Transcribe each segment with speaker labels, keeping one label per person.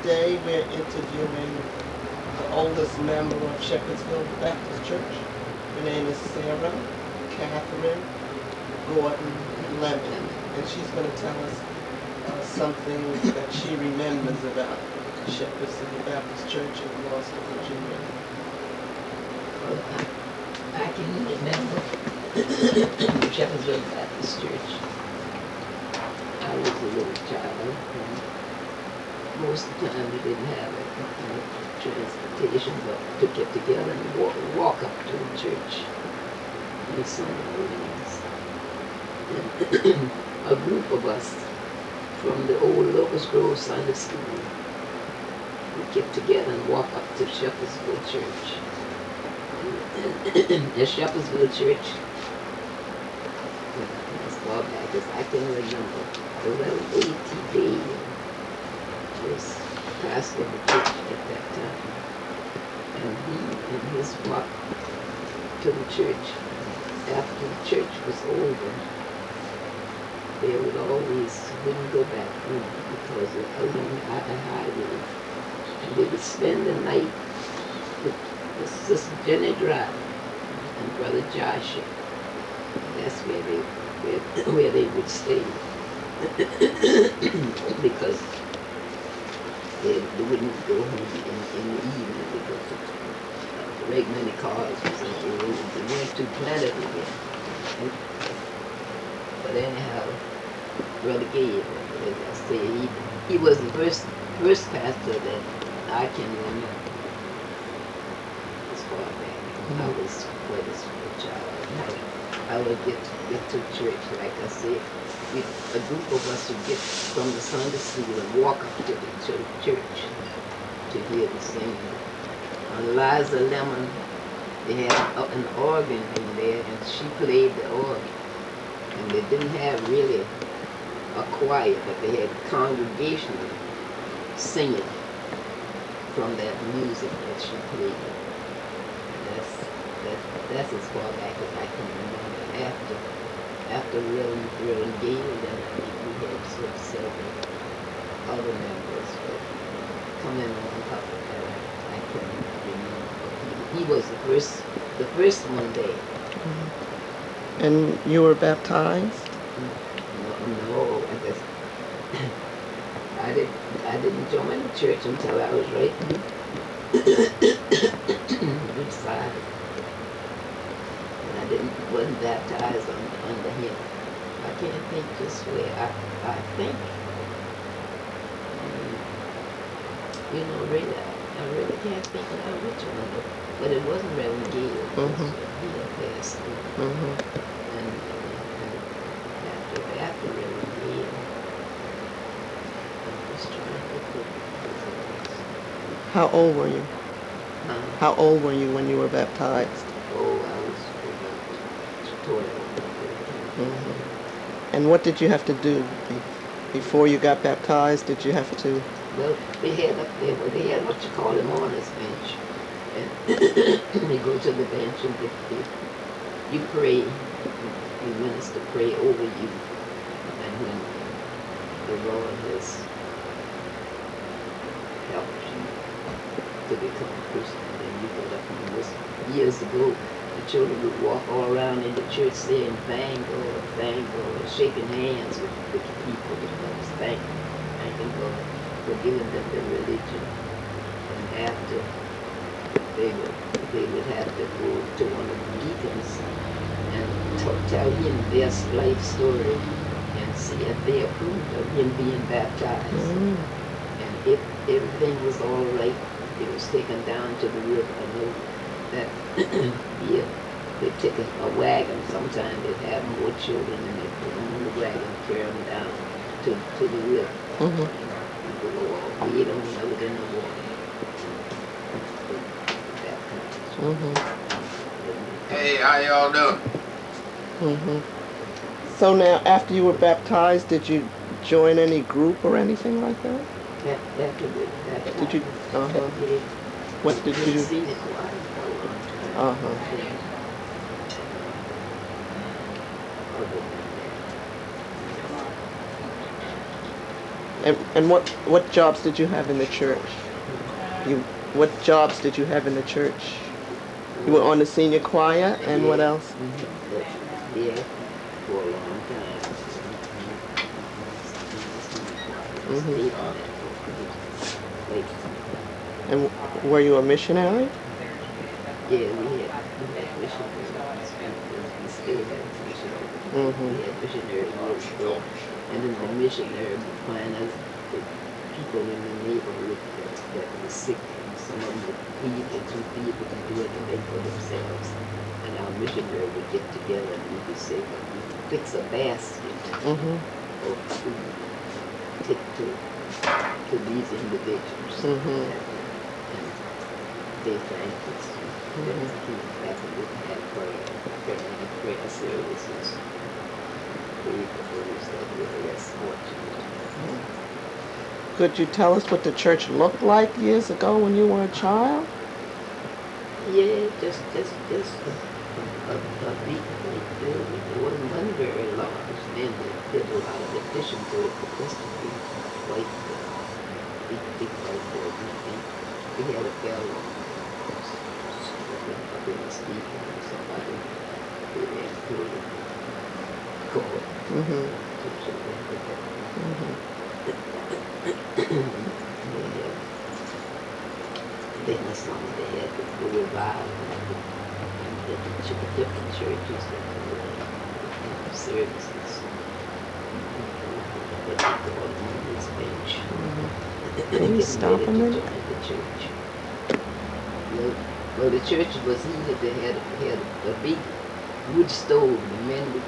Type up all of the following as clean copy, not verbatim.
Speaker 1: today we're interviewing the oldest member of Shepherdsville Baptist Church. Her name is Sarah Catherine Gordon Lemon, and she's going to tell us something that she remembers about Shepherdsville Baptist Church in Gloucester, Virginia.
Speaker 2: Well, I can remember Shepherdsville Baptist Church. I was a little child, and most of the time we didn't have transportation, but to get together and walk up to the church on Sunday mornings. And a group of us from the old Locust Grove Sunday School would get together and walk up to Shepherdsville Church. And the Shepherdsville Church, as far back as I can remember, the Reverend A.T.B. was pastor of the church at that time. And he and his flock to the church, after the church was over, they would always, wouldn't go back home because of a long highway. And they would spend the night with Sister Jenny Drive and Brother Joshua. That's where they would stay. Because they wouldn't go home in the evening because a great many cars was on the road. They went too plentiful again. But anyhow, Brother Gabe, as I say, he was the first pastor that I can remember as far back. I was quite a small child. I would get to church, like I said. A group of us would get from the Sunday school and walk up to the church to hear the singing. Eliza Lemon, they had an organ in there, and she played the organ. And they didn't have really a choir, but they had congregational singing from that music that she played. That's as far back as I can remember. After Reverend Gale, then I think we had sort of several other members, but coming on top of that, I can't remember. He was the first one there.
Speaker 1: Mm-hmm. And you were baptized?
Speaker 2: No, I didn't join the church until I was right inside. Wasn't baptized under him. I can't think just where. I think, really, I really can't think now which one. But it wasn't Reverend Gale.
Speaker 1: Mm-hmm.
Speaker 2: He had passed through.
Speaker 1: Mm-hmm.
Speaker 2: And after Reverend Gale, I was trying to put.
Speaker 1: How old were you? How old were you when you were baptized?
Speaker 2: Oh, I was 12.
Speaker 1: Mm-hmm. And what did you have to do before you got baptized? Did you have to?
Speaker 2: Well, they had up there, they had what you call a mourner's bench. And they go to the bench and you pray, the minister pray over you. And when the Lord has helped you to become a Christian, then you get up and this. Years ago, the children would walk all around in the church saying thank God, shaking hands with the people because thanking God for giving them their religion. And after they would have to go to one of the deacons and tell him their life story and see if they approved of him being baptized.
Speaker 1: Mm.
Speaker 2: And if everything was all right, it was taken down to the river. I know that here they take a wagon. Sometimes they'd have more children and they'd put them on the wagon and carry them down to the river.
Speaker 1: Mm-hmm.
Speaker 2: And go all way down out in the water.
Speaker 1: Mm-hmm.
Speaker 3: Hey, how y'all doing?
Speaker 1: Mm-hmm. So now, after you were baptized, did you join any group or anything like that?
Speaker 2: After that
Speaker 1: Did you? Uh-huh. What did you do? Uh-huh. And what jobs did you have in the church? You what jobs did you have in the church? You were on the senior choir, and what
Speaker 2: Yeah,
Speaker 1: else?
Speaker 2: yeah, for a long time.
Speaker 1: Mhm.
Speaker 2: Stayed on that for pretty late.
Speaker 1: And were you a missionary?
Speaker 2: Yeah, we had missionaries. We still have missionaries. We
Speaker 1: Mhm.
Speaker 2: had missionaries years ago, and then the missionary would find us the people in the neighborhood that were sick, and some of them were feeble, too feeble to do anything for themselves. And our missionary would get together and we would say, well, we fix a basket
Speaker 1: Mhm.
Speaker 2: of food to take to these individuals.
Speaker 1: Mhm.
Speaker 2: And they thanked us. Then
Speaker 1: Mhm.
Speaker 2: we came back and we had prayer services. Prayed for those that were less fortunate.
Speaker 1: Could you tell us what the church looked like years ago when you were a child?
Speaker 2: Yeah, just a big building. It wasn't very large. Then they did a lot of addition to it, but just a big white, big white building. I think we had a bell up in the steeple, and somebody did that pulled the cord.
Speaker 1: Mhm.
Speaker 2: So they put that
Speaker 1: Mhm.
Speaker 2: they had, then the summer they had the revival and different churches that would have services. What they call Moon's Bench.
Speaker 1: Can you
Speaker 2: Getting
Speaker 1: stop
Speaker 2: ready
Speaker 1: a
Speaker 2: to
Speaker 1: minute?
Speaker 2: join the church. Well, well, the church was heated. They had a big wood stove. The men would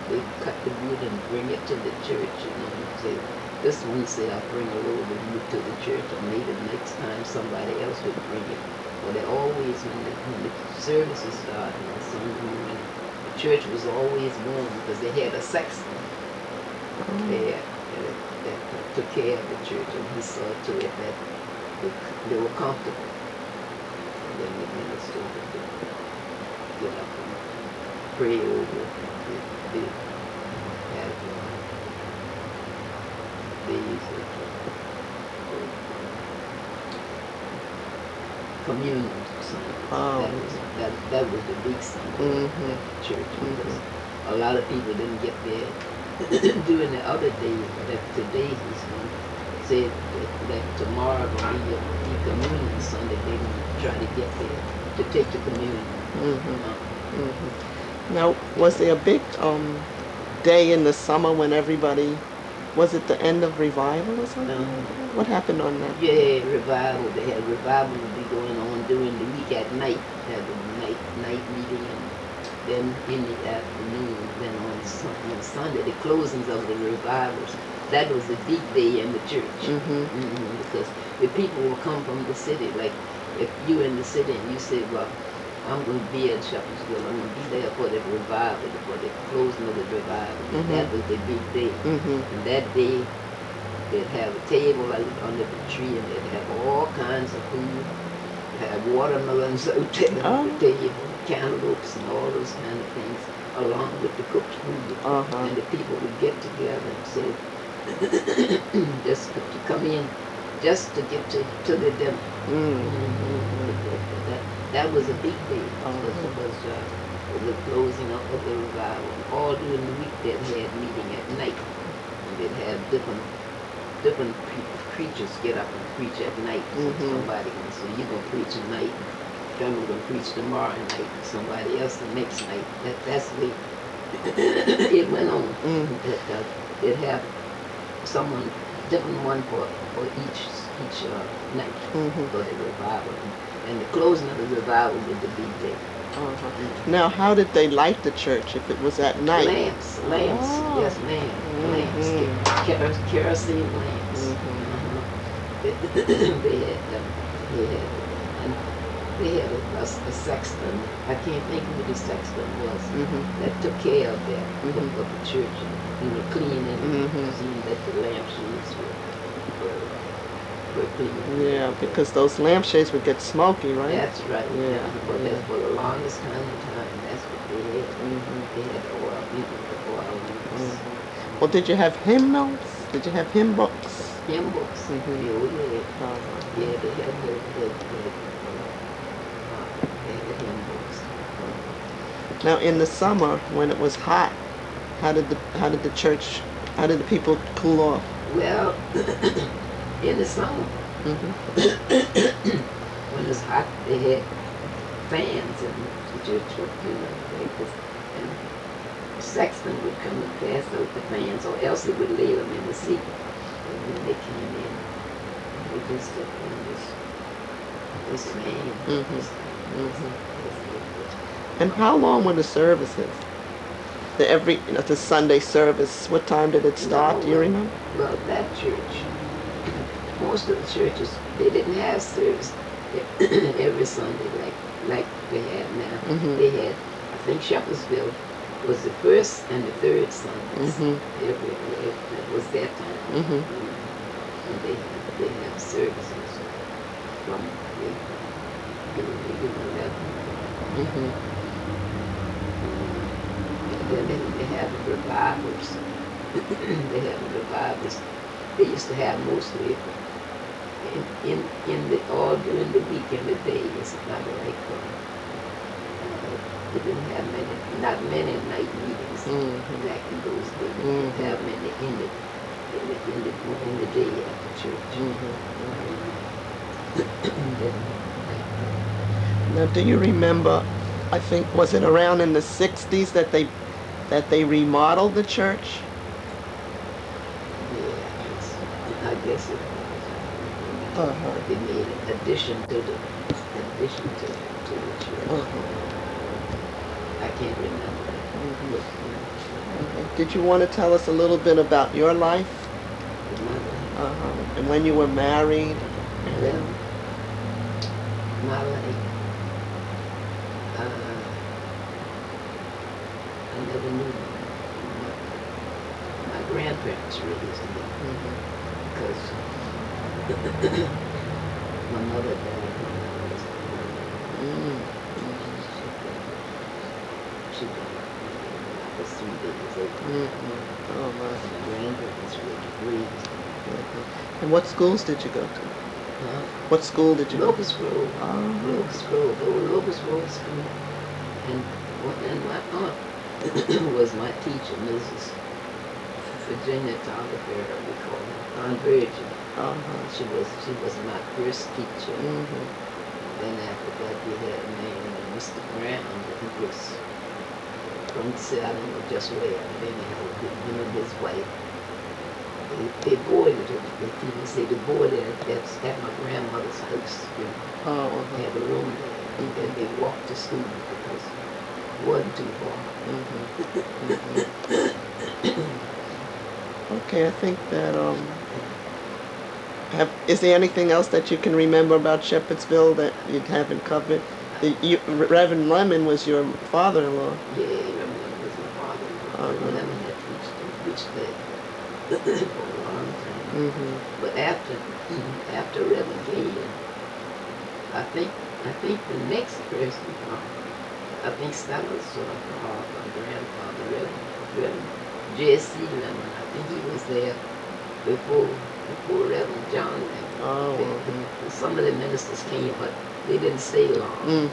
Speaker 2: they cut the wood and bring it to the church. And say, this one say, I'll bring a load of wood to the church, or maybe next time somebody else would bring it. Well, they always, when the services started on Sunday morning, the church was always warm because they had a sexton there that took care of the church, and he saw to it that they were comfortable. And then the minister would get up and pray over the have days of communion Sundays.
Speaker 1: Oh.
Speaker 2: That was the big Sunday at
Speaker 1: Mhm.
Speaker 2: the church because
Speaker 1: Mhm.
Speaker 2: a lot of people didn't get there during the other days. That today he's going to say that tomorrow will be your communion Sunday. They didn't try to get there to take the communion.
Speaker 1: Mhm. Mhm. Now, was there a big day in the summer when everybody was it the end of revival or something like
Speaker 2: Uh-huh.
Speaker 1: that? What happened on that day?
Speaker 2: Yeah, revival. They had revival would be going on during the week at night. They had a night meeting, and then in the afternoon. Then on Sunday, the closings of the revivals. That was the big day in the church.
Speaker 1: Mhm.
Speaker 2: Because the people will come from the city. Like if you in the city and you say, well, I'm going to be at Shepherdsville. I'm going to be there for the revival, for the closing of the revival. And that
Speaker 1: Mhm.
Speaker 2: was the big day.
Speaker 1: Mhm.
Speaker 2: And that day they'd have a table under the tree, and they'd have all kinds of food. They'd have watermelons out there on
Speaker 1: Oh.
Speaker 2: the table, cantaloupes, and all those kind of things, along with the cooked food.
Speaker 1: Uh-huh.
Speaker 2: And the people would get together and say, just to come in, just to get to the dinner.
Speaker 1: Mm.
Speaker 2: Mhm.
Speaker 1: Mhm.
Speaker 2: That was a big day because
Speaker 1: Uh-huh.
Speaker 2: it was the closing of the revival. All during the week they had meeting at night, and they'd have different preachers get up and preach at night. So
Speaker 1: Mhm.
Speaker 2: somebody can say, you're going to preach tonight, then we're going to preach tomorrow night, and somebody else the next night. That's the way it went on.
Speaker 1: Mm.
Speaker 2: They'd have someone, different one for each night
Speaker 1: Mhm.
Speaker 2: for the revival. And the closing of the revival was the big day.
Speaker 1: Uh-huh.
Speaker 2: Mm.
Speaker 1: Now, how did they light the church if it was at night?
Speaker 2: Lamps,
Speaker 1: Oh.
Speaker 2: yes ma'am, lamps,
Speaker 1: Mhm.
Speaker 2: kerosene lamps.
Speaker 1: Mhm.
Speaker 2: Uh-huh. They had them. And they had a sexton. I can't think who the sexton was
Speaker 1: Mhm.
Speaker 2: that took care of that
Speaker 1: Mhm.
Speaker 2: of the church, and cleaning and
Speaker 1: Mhm.
Speaker 2: seeing that the lampshades were clean.
Speaker 1: Yeah, because those lampshades would get smoky, right?
Speaker 2: That's right.
Speaker 1: Yeah.
Speaker 2: But
Speaker 1: Yeah.
Speaker 2: that's for the longest time of time. That's what they had.
Speaker 1: Mhm.
Speaker 2: They had the oil, the oil lamps.
Speaker 1: Mhm. Well, did you have hymnals? Did you have hymn books?
Speaker 2: Hymn books.
Speaker 1: Mhm.
Speaker 2: Yeah, we had.
Speaker 1: Uh-huh.
Speaker 2: Yeah, they had the hymn books.
Speaker 1: Now, in the summer, when it was hot, how did the people cool off?
Speaker 2: Well, in the summer,
Speaker 1: Mm-hmm.
Speaker 2: when it's hot, they had fans in the church, and the sexton would come and pass out the fans, or else he would lay them in the seat. And when they came in, they just took on this fan.
Speaker 1: Mm-hmm. Mm-hmm. And how long were the services? The Sunday service. What time did it start? Do you remember?
Speaker 2: Well, that church, most of the churches, they didn't have service every Sunday like they have now.
Speaker 1: Mm-hmm.
Speaker 2: They had, I think Shepherdsville was the first and the third Sundays.
Speaker 1: Mm-hmm.
Speaker 2: It was that time.
Speaker 1: Mm-hmm.
Speaker 2: And they have services from 11.
Speaker 1: Mm-hmm.
Speaker 2: Then they have the revivers. They have the revivers. They used to have mostly in the all during the week in the day. It's not like they didn't have not many night meetings back in those days. They didn't have many in the day after church.
Speaker 1: Now, do you remember? I think was it around in the '60s that they remodeled the church?
Speaker 2: I guess it was. They made an addition to the church. I can't remember.
Speaker 1: Did you want to tell us a little bit about your life? And when you were married?
Speaker 2: Well, my life, I never knew my grandparents raised me because my mother died when I was she died when I was 3 days old.
Speaker 1: Oh, my.
Speaker 2: My grandparents raised me.
Speaker 1: And what schools did you go to? What school did you go to?
Speaker 2: Locust Grove. Locust Grove, old Locust Grove School. And my aunt was my teacher, Mrs. Virginia Tolliver, we call her, Aunt Virgin. She was my first teacher. Then after that we had a man named Mr. Brown, who was from Salem or just where. Then him and his wife. They boarded her. People say they boarded at my grandmother's house. They had a room there. And then they walked to school because it wasn't too far.
Speaker 1: Okay, I think that is there anything else that you can remember about Shepherdsville that you haven't covered? Reverend Lemon was your father-in-law.
Speaker 2: Yeah, Reverend Lemon was my father-in-law. Reverend Lemon had preached there for a long time. But after Reverend came, I think the next person, I think Stella's my grandfather, Reverend J.C. Lemon. I think he was there before Reverend John Lemon. Some of the ministers came, but they didn't stay long. And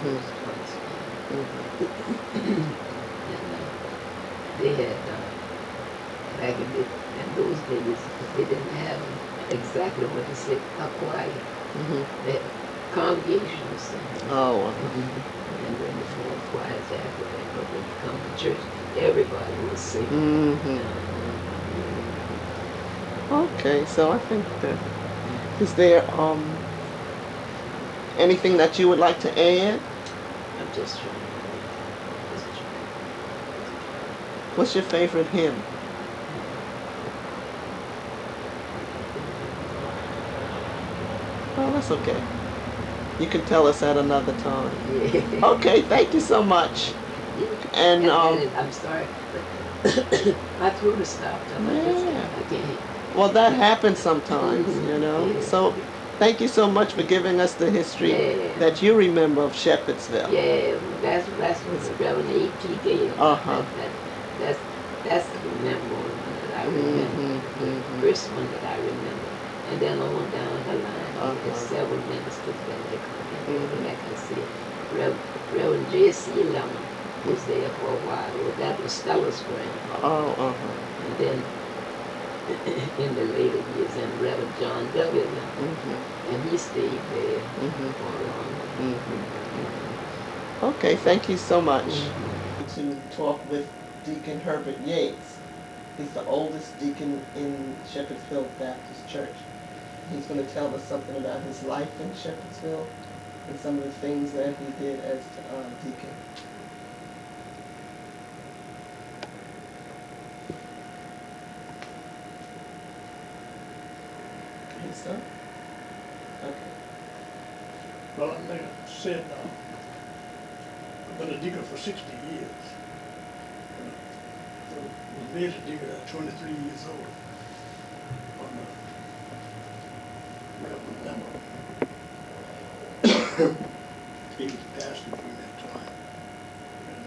Speaker 2: they had back in those days, they didn't have exactly what to say, a choir. They had congregations. And then the four choirs after that, but when you come to church, everybody was singing.
Speaker 1: Okay, so I think that is there anything that you would like to add?
Speaker 2: I'm just trying.
Speaker 1: What's your favorite hymn? Oh, that's okay. You can tell us at another time.
Speaker 2: Yeah.
Speaker 1: Okay, thank you so much. And
Speaker 2: I'm sorry, but my throat is stopped. I can't.
Speaker 1: Well, that happens sometimes, you know.
Speaker 2: Yeah.
Speaker 1: So, thank you so much for giving us the history that you remember of Shepherdsville.
Speaker 2: Yeah, that's what the Reverend A.T. gave. That's the memory that I remember. first one that I remember. And then on down the line, there's several ministers that they come in. Like I said, Reverend J.C. Lemon was there for a while. Well, that was Stella's grandfather. And then in the later years, and Reverend John W. Lemon. And he stayed there for a long time.
Speaker 1: Okay, thank you so much. To talk with Deacon Herbert Yates. He's the oldest deacon in Shepherdsville Baptist Church. He's going to tell us something about his life in Shepherdsville and some of the things that he did as deacon. Yes, sir? Okay.
Speaker 3: Well, like I said, I've been a deacon for 60 years. I was made a deacon at 23 years old. He was pastor during that time. And,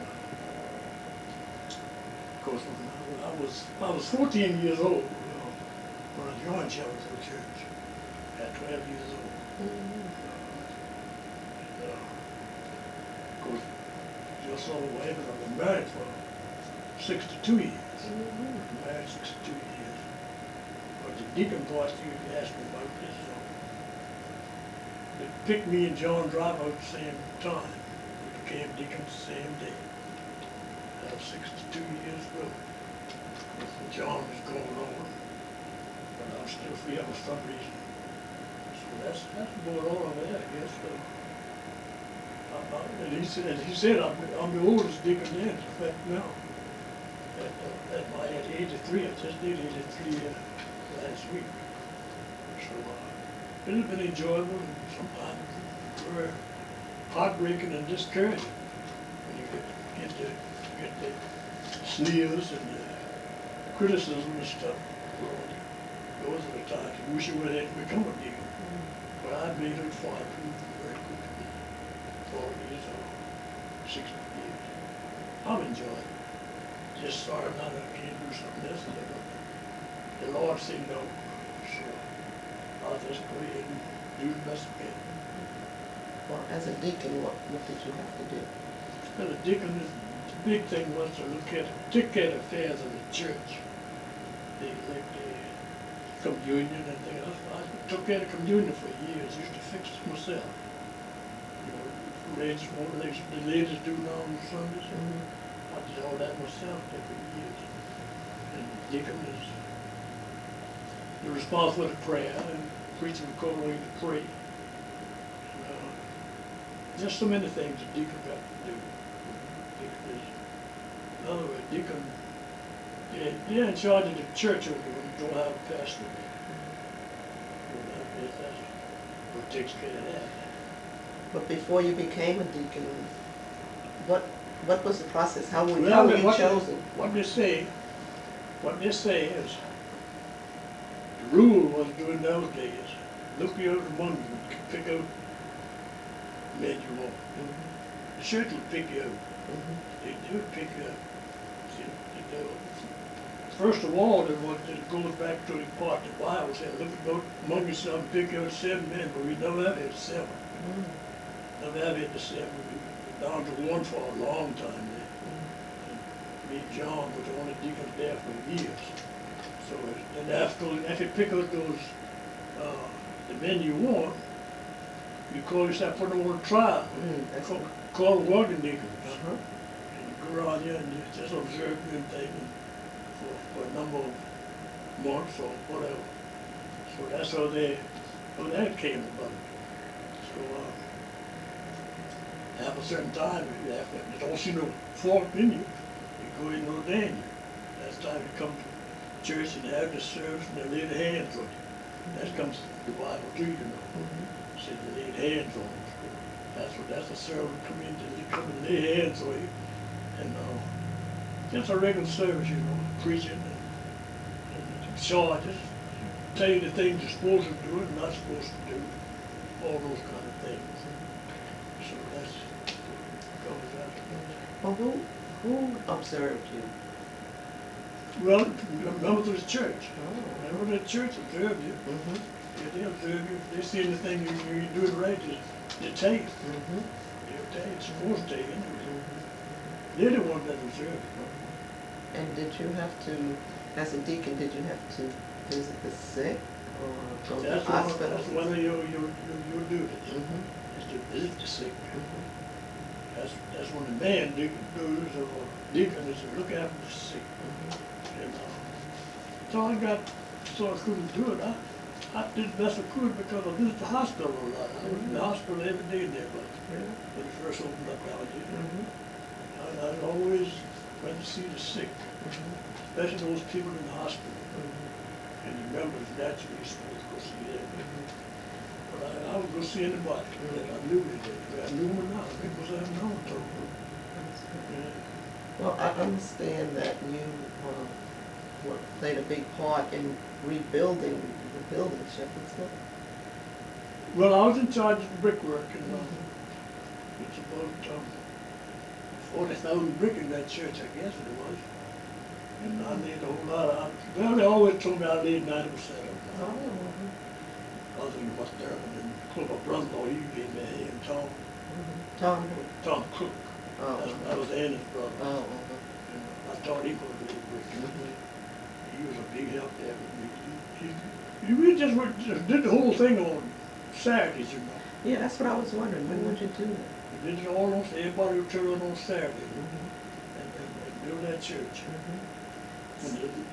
Speaker 3: of course, when I was 14 years old when I joined Shepherdsville Church at 12 years old. Of course, just saw what happened. I've been married for 62 years. Married 62 years. But the deacon part, you asked me about this. They picked me and John Drive out at the same time. We became deacons the same day. I was 62 years old. John was going on, but I was still free for some reason. So that's about all of that, I guess. And he said I'm the oldest deacon then, in fact now. At my age 83, I just did 83 last week. So it has been enjoyable and sometimes very heartbreaking and discouraging when you get the sneers and the criticism and stuff. Those are the times you wish you would have become a deacon. But I made it far too very good to me. 40 years old, 60 years. I'm enjoying it. Just sorry now that I can't do something else. The Lord said no. So I'll just go ahead and do the best I can.
Speaker 1: Well, as a deacon, what did you have to do?
Speaker 3: As a deacon, the big thing was to take care of the affairs of the church. Like the communion and things. I took care of communion for years. Used to fix it myself. You know, the ladies do now on Sundays. I did all that myself there for years. And the deacon is you're responsible for the prayer and preaching the call way to pray. And, just so many things the deacon got to do. Deacon is, in other words, deacon, they're in charge of the church when you don't have a pastor. That's what takes care of that.
Speaker 1: But before you became a deacon, what was the process? How were you chosen?
Speaker 3: What they say is, the rule was during those days, look out among you and pick out men you want. The church will pick you out. They would pick you out. First of all, it goes back to the part the Bible said, look about among yourselves and pick out 7 men, but we never have had 7. Never have had the 7. We were down to 1 for a long time there. Me and John was the only deacons there for years. So then after you pick out those the men you want, you call yourself, put them on trial. Call working deacons. And you go around here and you just observe them things for a number of months or whatever. So that's how that came about. So after a certain time, after you don't see no fault in you, you go ahead and ordain you. That's time you come to church and have the service and they lay the hands on you. That comes the Bible too, you know. It says they laid hands on you. That's a servant come in, they come and lay hands on you. And just a regular service, you know, preaching and charges, tell you the things you're supposed to do and not supposed to do, all those kind of things. So that's what goes out.
Speaker 1: Well, who observed you?
Speaker 3: Well, members of the church.
Speaker 1: Oh.
Speaker 3: Members of the church observe you.
Speaker 1: Mhm.
Speaker 3: If they observe you, if they see anything you do it right, they tell you.
Speaker 1: Mhm.
Speaker 3: They'll tell you, it's supposed to tell you anyway.
Speaker 1: Mhm.
Speaker 3: They're the ones that observe you.
Speaker 1: And did you have to, as a deacon, did you have to visit the sick or go to the
Speaker 3: That's
Speaker 1: hospital?
Speaker 3: one of your duties,
Speaker 1: Mhm.
Speaker 3: is to visit the sick.
Speaker 1: Mhm.
Speaker 3: That's one the man deacon does, or deacon is to look after the sick.
Speaker 1: Mhm.
Speaker 3: And so I couldn't do it. I did the best I could because I visited the hospital a lot. I was in the hospital every day there, but
Speaker 1: Yeah.
Speaker 3: when it first opened up down here.
Speaker 1: Mhm.
Speaker 3: I always went to see the sick,
Speaker 1: Mhm.
Speaker 3: especially those people in the hospital.
Speaker 1: Mhm.
Speaker 3: And the members, naturally, you're supposed to go see them.
Speaker 1: Mhm.
Speaker 3: But I would go see anybody that I knew that I knew them or not, because I have known them.
Speaker 1: That's good.
Speaker 3: Yeah.
Speaker 1: Well, I understand that you played a big part in rebuilding the building, Shepherdsville.
Speaker 3: Well, I was in charge of the brickwork, and it's about 40,000 brick in that church, I guess it was. And I laid a whole lot of, well, they always told me I laid 90% of it.
Speaker 1: Oh.
Speaker 3: I was in what's there, and then Cook, my brother-in-law, he gave me a hand, Tom,
Speaker 1: Tom.
Speaker 3: Tom Cook.
Speaker 1: Oh.
Speaker 3: That was Annie's brother.
Speaker 1: Oh.
Speaker 3: And I thought he could lay brick.
Speaker 1: Mhm.
Speaker 3: He was a big help there with me. We just did the whole thing on Saturdays, you know.
Speaker 1: Yeah, that's what I was wondering. When would you do that?
Speaker 3: We did it all on, everybody would turn on Saturday
Speaker 1: Mhm.
Speaker 3: and build that church.
Speaker 1: Mhm.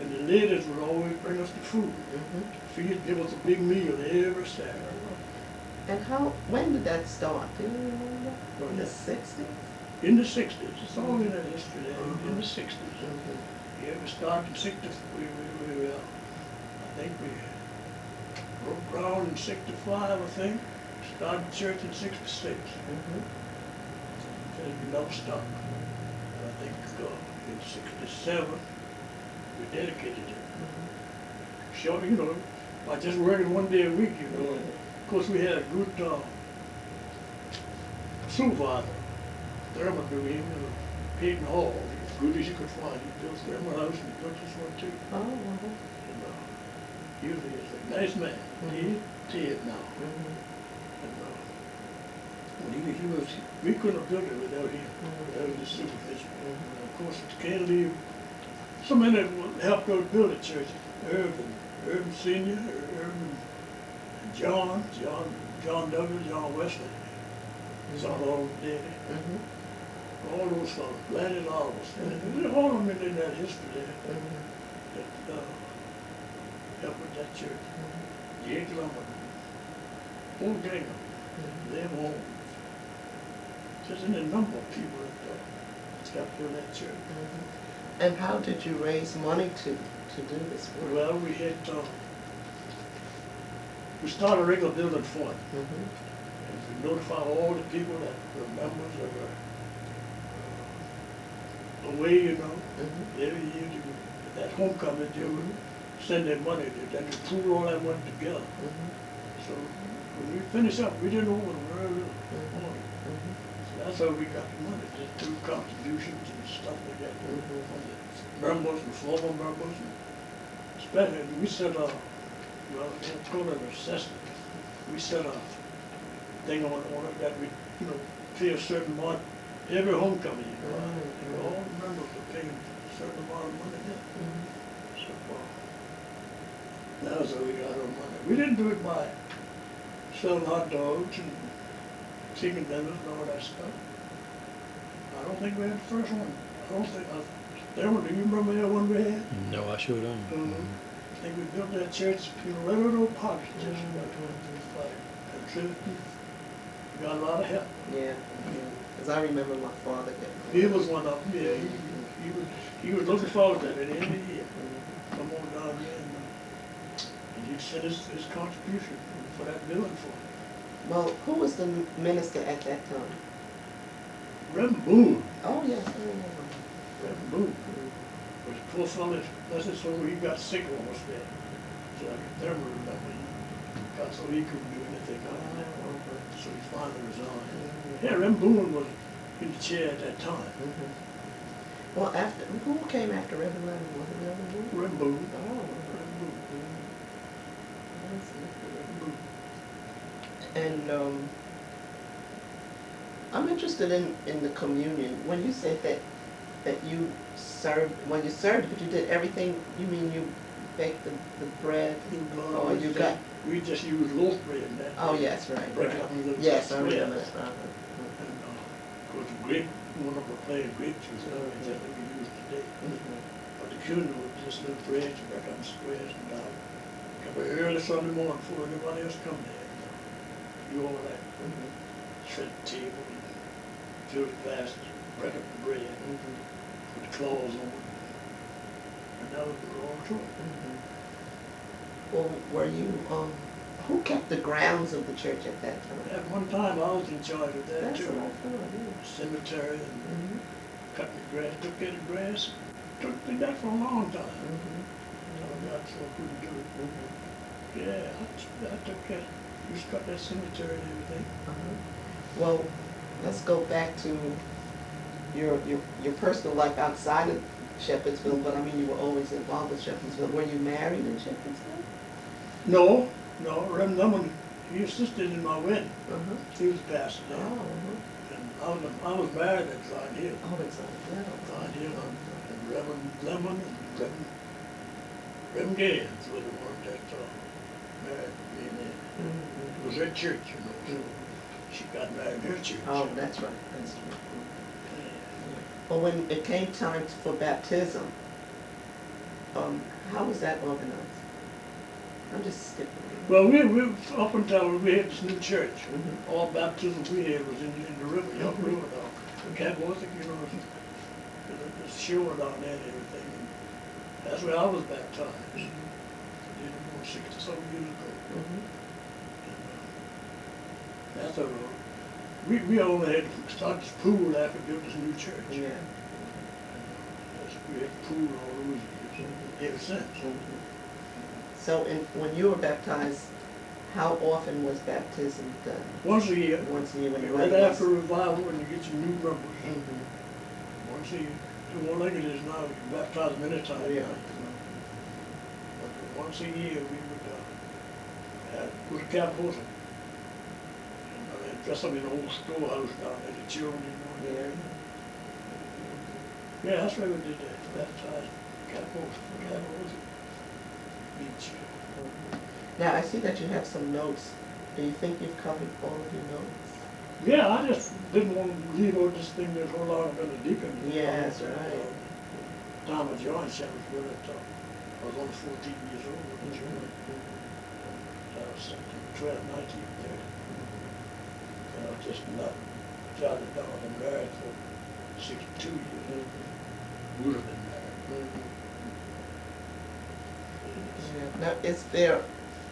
Speaker 3: And the ladies would always bring us the food.
Speaker 1: Mhm.
Speaker 3: Give us a big meal every Saturday.
Speaker 1: And when did that start? Do you remember? In the
Speaker 3: Yeah.
Speaker 1: 60s?
Speaker 3: In the 60s, it's all in that history there, in the 60s.
Speaker 1: Mhm.
Speaker 3: Yeah, we started in 60, I think we broke ground in 65, I think. Started church in 66.
Speaker 1: Mhm.
Speaker 3: And we never stopped. And I think in 67, we dedicated it.
Speaker 1: Mhm.
Speaker 3: Sure, you know, by just working one day a week, you know.
Speaker 1: Yeah.
Speaker 3: Of course, we had a good supervisor. Thurman knew him, Peyton Hall, as good as you could find. He built Thurman House and he built this one too.
Speaker 1: Oh. Mhm.
Speaker 3: And usually he's a nice man. He's dead now.
Speaker 1: Mhm.
Speaker 3: And we couldn't have built it without him, without his supervision.
Speaker 1: Mhm.
Speaker 3: And of course, you can't leave so many that helped us build the church. Irvin Senior, Irvin and John Douglas, John Wesley, son of old daddy.
Speaker 1: Mhm.
Speaker 3: All those fellows, Gladys Oliver, and all of them in that history there
Speaker 1: Mhm.
Speaker 3: that helped with that church. Jake Lumber, whole gang of them, them all. Just in a number of people that helped build that church.
Speaker 1: Mhm. And how did you raise money to do this work?
Speaker 3: Well, we started a regular building fund.
Speaker 1: Mhm.
Speaker 3: And we notified all the people that were members that were away, you know.
Speaker 1: Mhm.
Speaker 3: Every year, that homecoming, they would send their money, they pool all that money together.
Speaker 1: Mhm.
Speaker 3: So when we finished up, we didn't owe them very little money.
Speaker 1: Mhm.
Speaker 3: So that's how we got the money, just through contributions and stuff like that. From the members and former members, and especially, we set a, well, they call it an assessment. We set a thing on it that we, you know, pay a certain amount every homecoming. You know, and all the members were paying a certain amount of money there.
Speaker 1: Mhm.
Speaker 3: So that was how we got our money. We didn't do it by selling hot dogs and chicken dinners and all that stuff. I don't think we had the first one. I don't think, Darryl, do you remember that one we had?
Speaker 4: No, I sure don't.
Speaker 3: I think we built that church, you know, right over those pockets, just like contributing. We got a lot of help.
Speaker 1: Yeah. Because I remember my father getting.
Speaker 3: He was one of them, yeah. He was looking forward to it every year. Come on down here and he'd send his contribution for that building for him.
Speaker 1: Well, who was the minister at that time?
Speaker 3: Reverend Boone.
Speaker 1: Oh, yes, I remember.
Speaker 3: Reverend Boone. But the poor fellow, that's his soul, he got sick almost there. So I can never remember. He got so he couldn't do anything. So he finally resigned. Yeah, Reverend Boone was in the chair at that time.
Speaker 1: Well, after, who came after Reverend Lemon? Was it Reverend Booth?
Speaker 3: Reverend Booth.
Speaker 1: Oh,
Speaker 3: Reverend Booth.
Speaker 1: that's
Speaker 3: Reverend Booth.
Speaker 1: And I'm interested in the communion. When you said that you served, when you served, but you did everything, you mean you baked the bread?
Speaker 3: No,
Speaker 1: Or you got,
Speaker 3: we just used loaf bread and that.
Speaker 1: oh, yes, right,
Speaker 3: Break it
Speaker 1: right.
Speaker 3: up in little
Speaker 1: Yes, I
Speaker 3: squares.
Speaker 1: remember that.
Speaker 3: And, of course, the grape, one of the plain grape juice, just like we use today.
Speaker 1: Mhm.
Speaker 3: But the communion was just little bread, you break up in squares and come early Sunday morning before anybody else come there. Do all that.
Speaker 1: Mhm.
Speaker 3: Set the table and fill the glasses, break up the bread,
Speaker 1: Mhm.
Speaker 3: put the claws on it. And that was all to it.
Speaker 1: Mhm. Well, were you, who kept the grounds of the church at that time?
Speaker 3: At one time, I was in charge of that
Speaker 1: That's
Speaker 3: too.
Speaker 1: what I thought, yeah.
Speaker 3: Cemetery and
Speaker 1: Mhm.
Speaker 3: cutting the grass, took care of the grass. Did that for a long time.
Speaker 1: Mhm.
Speaker 3: I got so I couldn't do it.
Speaker 1: Mhm.
Speaker 3: Yeah, I took care, used to cut that cemetery and everything.
Speaker 1: Uh-huh. Well, let's go back to your personal life outside of Shepherdsville, but I mean, you were always involved with Shepherdsville. Were you married in Shepherdsville?
Speaker 3: No, Reverend Lemon, he assisted in my wedding.
Speaker 1: Uh-huh.
Speaker 3: He was pastor
Speaker 1: Oh,
Speaker 3: there.
Speaker 1: uh-huh.
Speaker 3: And I was married at Zion Hill.
Speaker 1: Oh, it's on, yeah.
Speaker 3: Zion Hill and Reverend Lemon and Reverend Gaines were the ones that married me and it was
Speaker 1: Mhm.
Speaker 3: their church, you know. So she got married in her church.
Speaker 1: Oh, that's right, that's right.
Speaker 3: Yeah.
Speaker 1: Well, when it came time for baptism, how was that organized? I'm just skipping.
Speaker 3: Well, we up until we had this new church,
Speaker 1: Mhm.
Speaker 3: all baptisms we had was in the river, Young
Speaker 1: Mhm.
Speaker 3: River down. Cat wasn't, you know, the shore down there and everything. And that's where I was baptized.
Speaker 1: Mhm.
Speaker 3: Did it about 60-something years ago.
Speaker 1: Mhm.
Speaker 3: And, that's a we only had to start this pool after we built this new church.
Speaker 1: Yeah.
Speaker 3: We had pool all those years, ever since.
Speaker 1: Mhm. So, when you were baptized, how often was baptism done?
Speaker 3: Once a year.
Speaker 1: Once a year when you
Speaker 3: Right
Speaker 1: were
Speaker 3: after revival, when you get your new members.
Speaker 1: Mhm.
Speaker 3: Once a year. It's more like it is now, you can baptize them anytime.
Speaker 1: Yeah.
Speaker 3: But once a year, we would put a cap on it. And dress them in the old storehouse down there, the children, you know.
Speaker 1: Yeah.
Speaker 3: Yeah, that's why we did that, baptized catapults each.
Speaker 1: Now, I see that you have some notes. Do you think you've covered all of your notes?
Speaker 3: Yeah, I just didn't want to leave out this thing that whole long I've been a deacon.
Speaker 1: Yes, right.
Speaker 3: Time I joined Shepherdsville, I was only 14 years old when I joined. That was September 12, 1930. And I was just not jotted down and married for 62 years. Would have been married.
Speaker 1: Yeah. Now, is there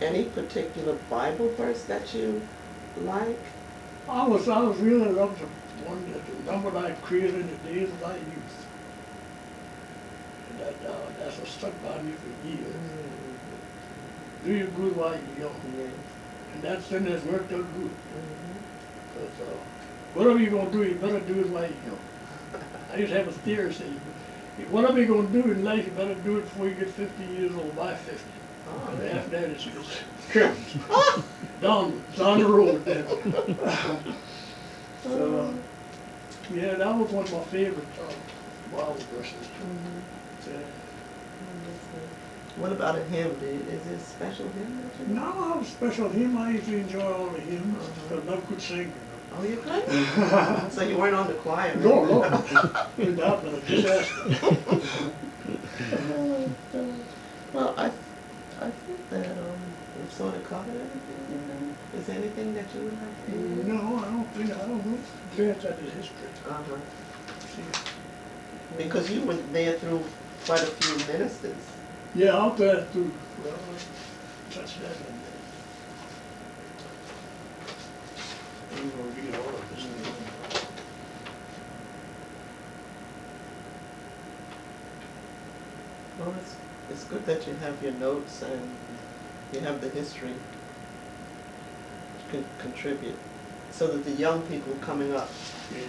Speaker 1: any particular Bible verse that you like?
Speaker 3: I was really loved the one that the number that I created in the days of thy youth. And that's what stuck by me for years. Do your good while you're young.
Speaker 1: Yes.
Speaker 3: And that thing has worked out good.
Speaker 1: Mhm.
Speaker 3: Because whatever you're going to do, you better do it while you're young. I used to have a theory saying, whatever you're going to do in life, you better do it before you get 50 years old, by 50.
Speaker 1: Oh.
Speaker 3: And after that, it's curtains. down the road then. So, yeah, that was one of my favorite Bible verses. Yeah.
Speaker 1: What about a hymn? Is there a special hymn that you like?
Speaker 3: No, I have a special hymn. I usually enjoy all the hymns,
Speaker 1: Uh-huh.
Speaker 3: but I never could sing.
Speaker 1: Oh, you could? So you weren't on the choir?
Speaker 3: No, it's not been a disaster.
Speaker 1: Well, I think that we've sort of covered everything. Is there anything that you would like to add?
Speaker 3: No, I don't know. Glance at the history.
Speaker 1: Uh-huh.
Speaker 3: See.
Speaker 1: Because you were there through quite a few ministers.
Speaker 3: Yeah, I'll pass through. Well, I'll touch that in there. I'm gonna read all of this thing.
Speaker 1: Well, it's good that you have your notes and you have the history to contribute, so that the young people coming up
Speaker 3: Yeah.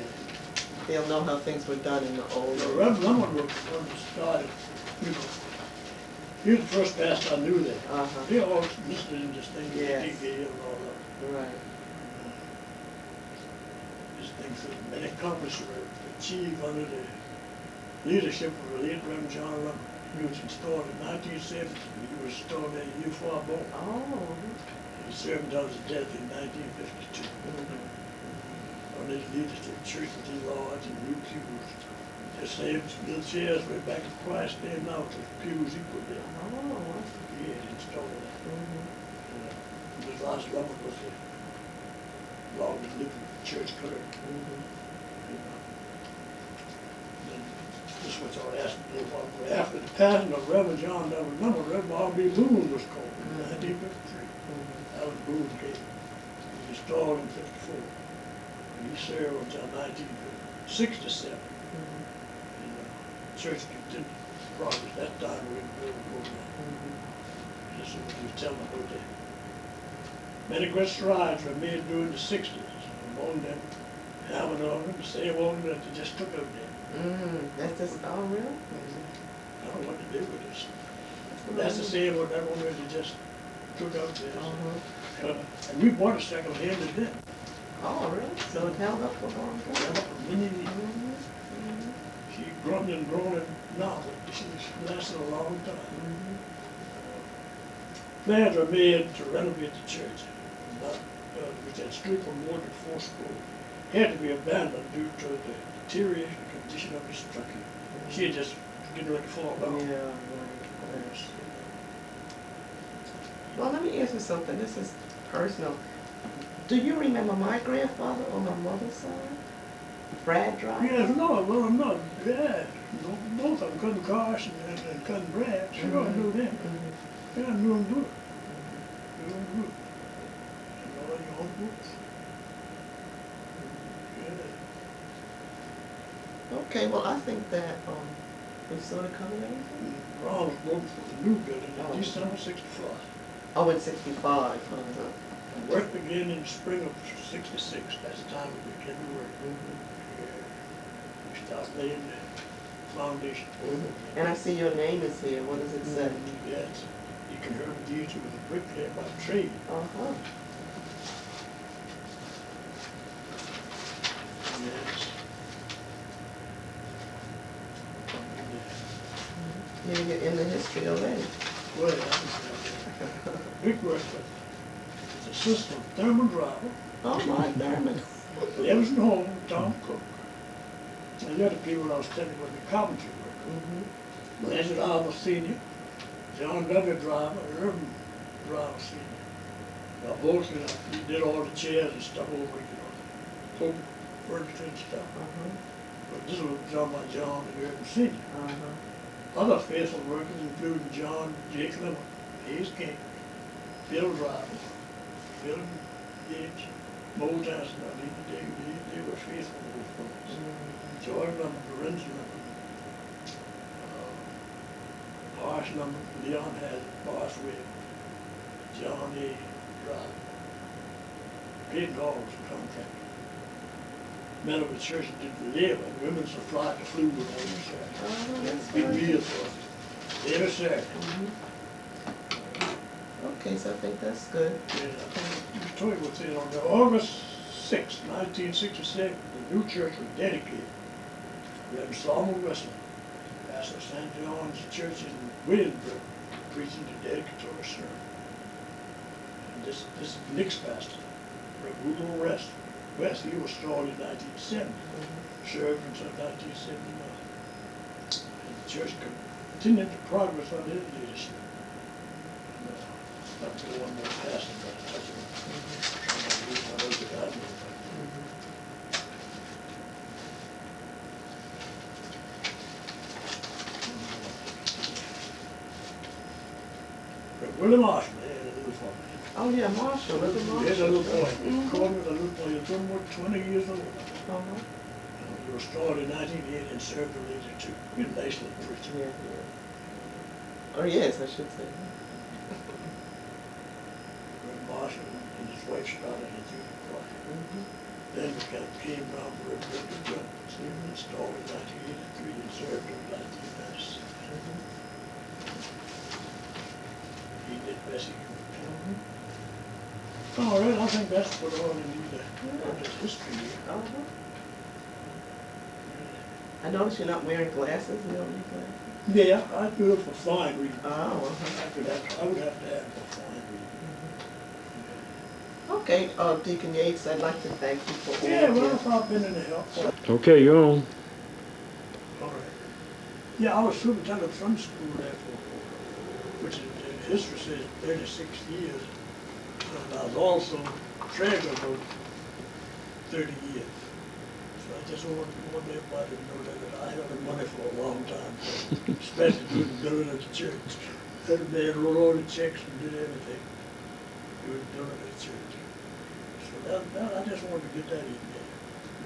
Speaker 1: they'll know how things were done in the old
Speaker 3: The
Speaker 1: days.
Speaker 3: Reverend Lemon was the one that started, you know. He was the first pastor I knew that.
Speaker 1: Uh-huh.
Speaker 3: They all listed in this thing,
Speaker 1: Yes.
Speaker 3: he gave and all that.
Speaker 1: Right.
Speaker 3: These things that many accomplishments were achieved under the leadership of the late Reverend John Lemon. He was installed in 1970. He was installed there a year before I born.
Speaker 1: Oh.
Speaker 3: He served until his death in 1952.
Speaker 1: Mm-hmm.
Speaker 3: On his leadership, church with his large and new pews. Just saved little chairs way back in Christ there now to the pews he put there.
Speaker 1: Oh.
Speaker 3: He had installed that.
Speaker 1: Mm-hmm.
Speaker 3: This last Lemon was the longest living church clerk.
Speaker 1: Mm-hmm.
Speaker 3: You know. Then this was all asked a little while ago. After the passing of Reverend John W. Lemon, Reverend R.B. Boone was called in 1953.
Speaker 1: Mm-hmm.
Speaker 3: That was Boone's gate. He was installed in 54. And he served until 1967.
Speaker 1: Mm-hmm.
Speaker 3: And the church continued to progress. That time we were going on.
Speaker 1: Mm-hmm.
Speaker 3: This is what he was telling about that. Many great strides were made during the 60s. Among them, Hammond organ, the same organ that they just took out there.
Speaker 1: Mm-hmm. That's just, oh, really?
Speaker 3: I don't know what to do with this. But that's the same one, that one that they just took out there.
Speaker 1: Uh-huh.
Speaker 3: And we bought a second hand of them.
Speaker 1: Oh, really? So it held up for a long time?
Speaker 3: Many,
Speaker 1: Mm-hmm. Mm-hmm.
Speaker 3: she grown and now, but she's lasted a long time.
Speaker 1: Mm-hmm.
Speaker 3: Plans were made to renovate the church, but which had stood for more than 4 schools, had to be abandoned due to the deterioration condition of the structure. She had just getting ready to fall down.
Speaker 1: Yeah, right. Well, let me ask you something. This is personal. Do you remember my grandfather on my mother's side? Brad Driver?
Speaker 3: Yes, no, well, no, yeah, both of them, Cousin Carson and Cousin Brad, sure I knew them.
Speaker 1: Mm-hmm.
Speaker 3: Yeah, I knew them good. Knew them good. And all your own books. Yeah.
Speaker 1: Okay, well, I think that we've sort of covered everything.
Speaker 3: And Ron was voting for the new building
Speaker 1: Oh.
Speaker 3: in December '65.
Speaker 1: Oh, in 65. Uh-huh.
Speaker 3: And work began in the spring of '66. That's the time we began to work.
Speaker 1: Mm-hmm.
Speaker 3: We started laying the foundation.
Speaker 1: Mm-hmm. And I see your name is here. What does it say?
Speaker 3: Yes, you can hear the deeds with a bricklayer by trade.
Speaker 1: Uh-huh.
Speaker 3: Yes.
Speaker 1: You're in the history already.
Speaker 3: Well, that was big work, but it's a system, Thurman Driver,
Speaker 1: Oh, my Thurman.
Speaker 3: lives in home, Tom Cook. And the other people I was telling you was the carpentry worker.
Speaker 1: Mm-hmm.
Speaker 3: Leslie Alva Senior, John W. Driver, Irvin Driver Senior. Now, both, he did all the chairs and stuff over, coat, furniture and stuff.
Speaker 1: Uh-huh.
Speaker 3: But this was done by John and Irvin Senior.
Speaker 1: Uh-huh.
Speaker 3: Other faithful workers including John J. Clement, Hayes King, Bill Driver, Phil Yates, Mo Johnson. They were faithful old folks.
Speaker 1: Mm-hmm.
Speaker 3: George Lemon, Lorenzo Lemon, Harsh Lemon, Leon Hazard, Boss Webb, John A. Driver, Peyton Hall was a contractor. Men of the church didn't live, and women supplied the food with all the Saturday.
Speaker 1: Oh, that's
Speaker 3: Big
Speaker 1: very
Speaker 3: meal
Speaker 1: good.
Speaker 3: for us. Every Saturday.
Speaker 1: Mhm. Okay, so I think that's good.
Speaker 3: Yeah, Mr. Toy would say on August 6, 1967, the new church was dedicated. Reverend Solomon Wesley, pastor of St. John's Church in Williamsburg, preaching the dedicatory sermon. And this is the next pastor, Reverend Woodrow West, he was installed in 1970, served until 1979. And the church continued to progress under his leadership. Not the one more pastor, but that's what I look at. But Willie Marshall, they had a little fun.
Speaker 1: Oh, yeah, Marshall, look at
Speaker 3: He had a little boy.
Speaker 1: Mhm.
Speaker 3: Called me with a little boy. He was a little more than 20 years old.
Speaker 1: Uh-huh.
Speaker 3: He was installed in 1980 and served the later too. He was a nice little preacher.
Speaker 1: Yeah, yeah. Or yes, I should say.
Speaker 3: Reverend Marshall and his wife started a junior choir.
Speaker 1: Mm-hmm.
Speaker 3: Then we kind of came around to Reverend John. bless you. All right, I think that's what all we need to, this history here.
Speaker 1: Uh-huh. I notice you're not wearing glasses. You don't need glasses.
Speaker 3: Yeah, I do it for flying reasons.
Speaker 1: Oh,
Speaker 3: I would have to have it for flying reasons.
Speaker 1: Okay, Deacon Yates, I'd like to thank you for all
Speaker 3: Yeah,
Speaker 1: of
Speaker 3: well,
Speaker 1: your...
Speaker 3: if I've been in the help.
Speaker 4: Okay, you're on.
Speaker 3: All right. Yeah, I was superintendent of Sunday school there for, which is, history says 36 years. And I was also treasurer for 30 years. So I just want everybody to know that I had the money for a long time, especially through the building of the church. They wrote all the checks and did everything. It was building of the church. So I just wanted to get that in there,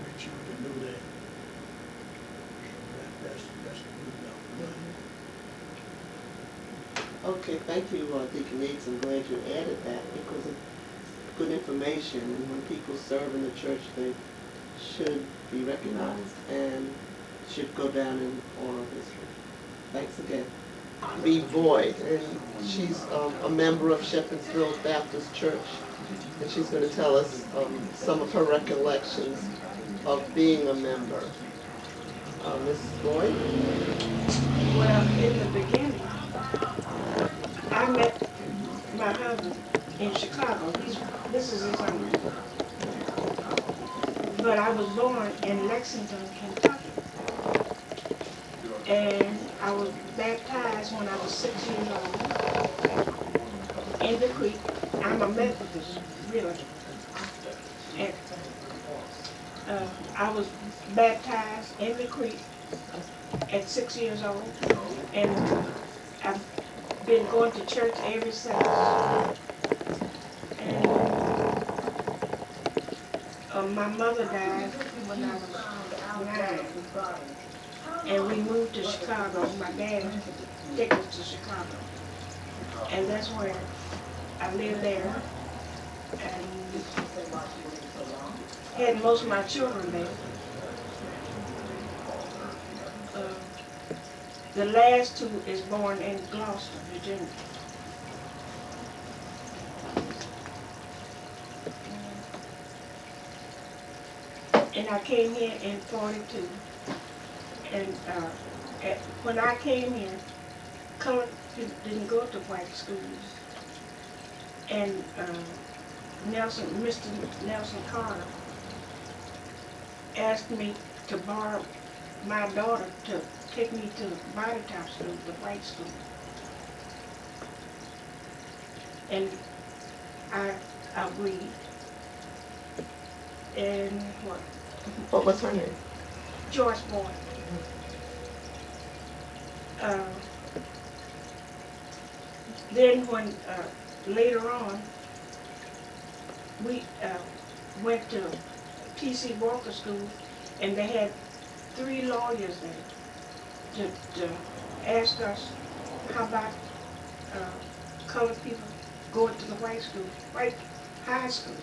Speaker 3: make sure they know that. So that's good enough.
Speaker 1: Okay, thank you, Deacon Yates. I'm glad you added that because it's good information. And when people serve in the church, they should be recognized and should go down in oral history. Thanks again. B. Boyd, and she's a member of Shepherdsville Baptist Church, and she's going to tell us some of her recollections of being a member. Mrs. Boyd?
Speaker 5: Well, in the beginning, I met my husband in Chicago. This is his home. But I was born in Lexington, Kentucky. And I was baptized when I was 6 years old in the creek. I'm a Methodist, really. And I was baptized in the creek at 6 years old. And I've been going to church ever since. And my mother died when I was 9. And we moved to Chicago. My dad took us to Chicago. And that's where I lived there. And had most of my children there. The last 2 is born in Gloucester, Virginia. And I came here in 42. And when I came here, colored people didn't go to white schools. And Mr. Nelson Carter asked me to borrow my daughter to take me to Body Top School, the white school. And I agreed. And
Speaker 1: What was her name?
Speaker 5: Joyce Boyd. Then when later on we went to T.C. Walker School, and they had 3 lawyers there to ask us how about colored people going to the white school, white high school,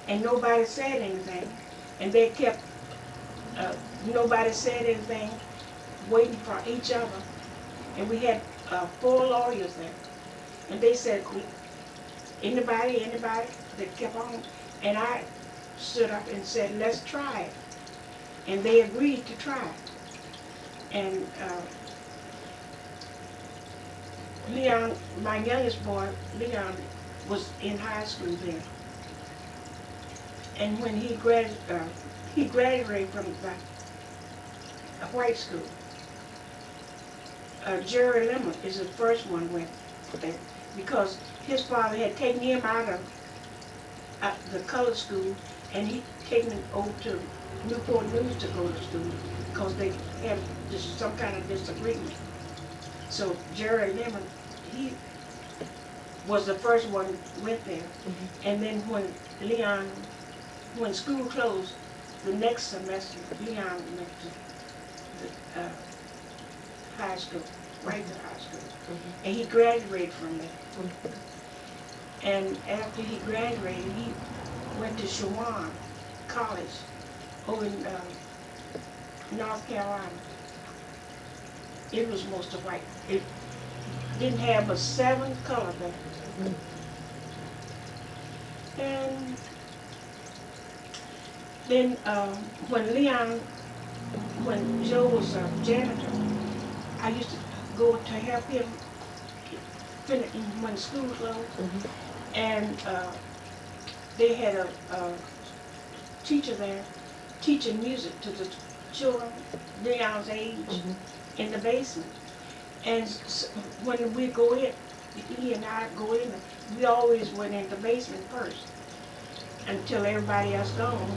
Speaker 5: and nobody said anything, and they kept nobody said anything, waiting for each other, and we had 4 lawyers there, and they said, anybody, they kept on, and I stood up and said, let's try it, and they agreed to try it, and Leon, my youngest boy, Leon, was in high school then, and when he graduated from the white school. Jerry Lemon is the first one went there because his father had taken him out of the colored school and he taken him over to Newport News to go to school because they had some kind of disagreement. So Jerry Lemon, he was the first one went there. And then when school closed, the next semester, Leon went to the high school, right to high school. And he graduated from there. And after he graduated, he went to Shawan College over in North Carolina. It was most of white. didn't have but 7 color bands. And then when Joe was a janitor, I used to go to help him when school closed. And they had a teacher there teaching music to the children Leon's age in the basement. And when we go in, he and I go in, we always went in the basement first until everybody else gone.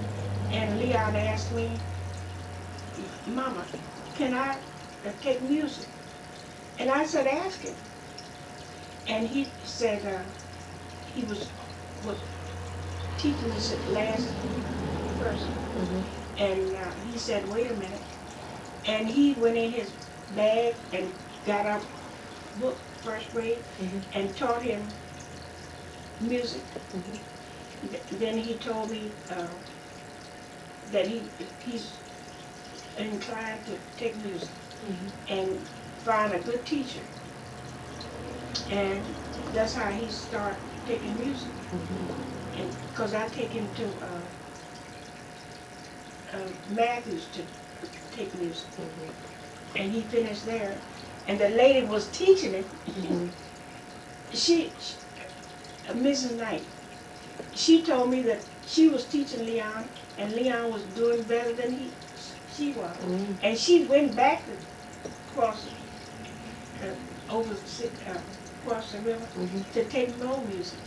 Speaker 5: And Leon asked me, Mama, can I take music? And I said, ask him. And he said he was teaching us at last person. And he said, wait a minute. And he went in his bag and got a book, first grade, and taught him music. Then he told me that he's inclined to take music and find a good teacher. And that's how he started taking music. And because I take him to Matthews to take music. And he finished there. And the lady was teaching him. She Mrs. Knight, she told me that she was teaching Leon, and Leon was doing better than she was. And she went back to cross across the river to take more music.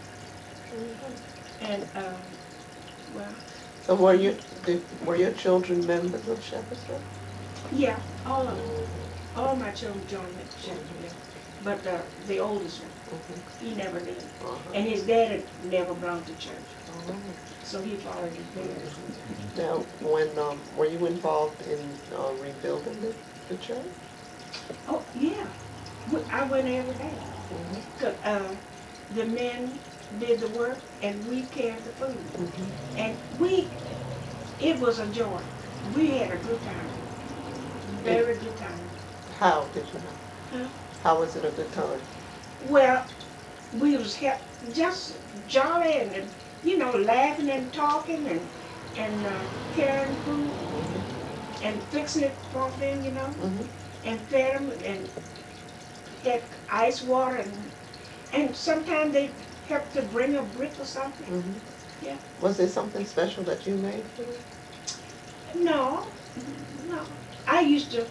Speaker 5: And well.
Speaker 1: So were your children members of Shepherdsville?
Speaker 5: Yeah, all of them. All my children joined at Shepherdsville, but the oldest one, he never did. And his dad had never belonged to church, so he followed his parents.
Speaker 1: Now, were you involved in rebuilding the church?
Speaker 5: Oh yeah, I went every day. 'Cause the men did the work and we carried the food, and it was a joy. We had a good time, very good time.
Speaker 1: How did you know?
Speaker 5: Huh?
Speaker 1: How was it a good time?
Speaker 5: Well, we was just jolly and laughing and talking and carrying food and fixing it for them, and fed them and had ice water and sometimes they helped to bring a brick or something. Yeah.
Speaker 1: Was there something special that you made for them?
Speaker 5: No. I used to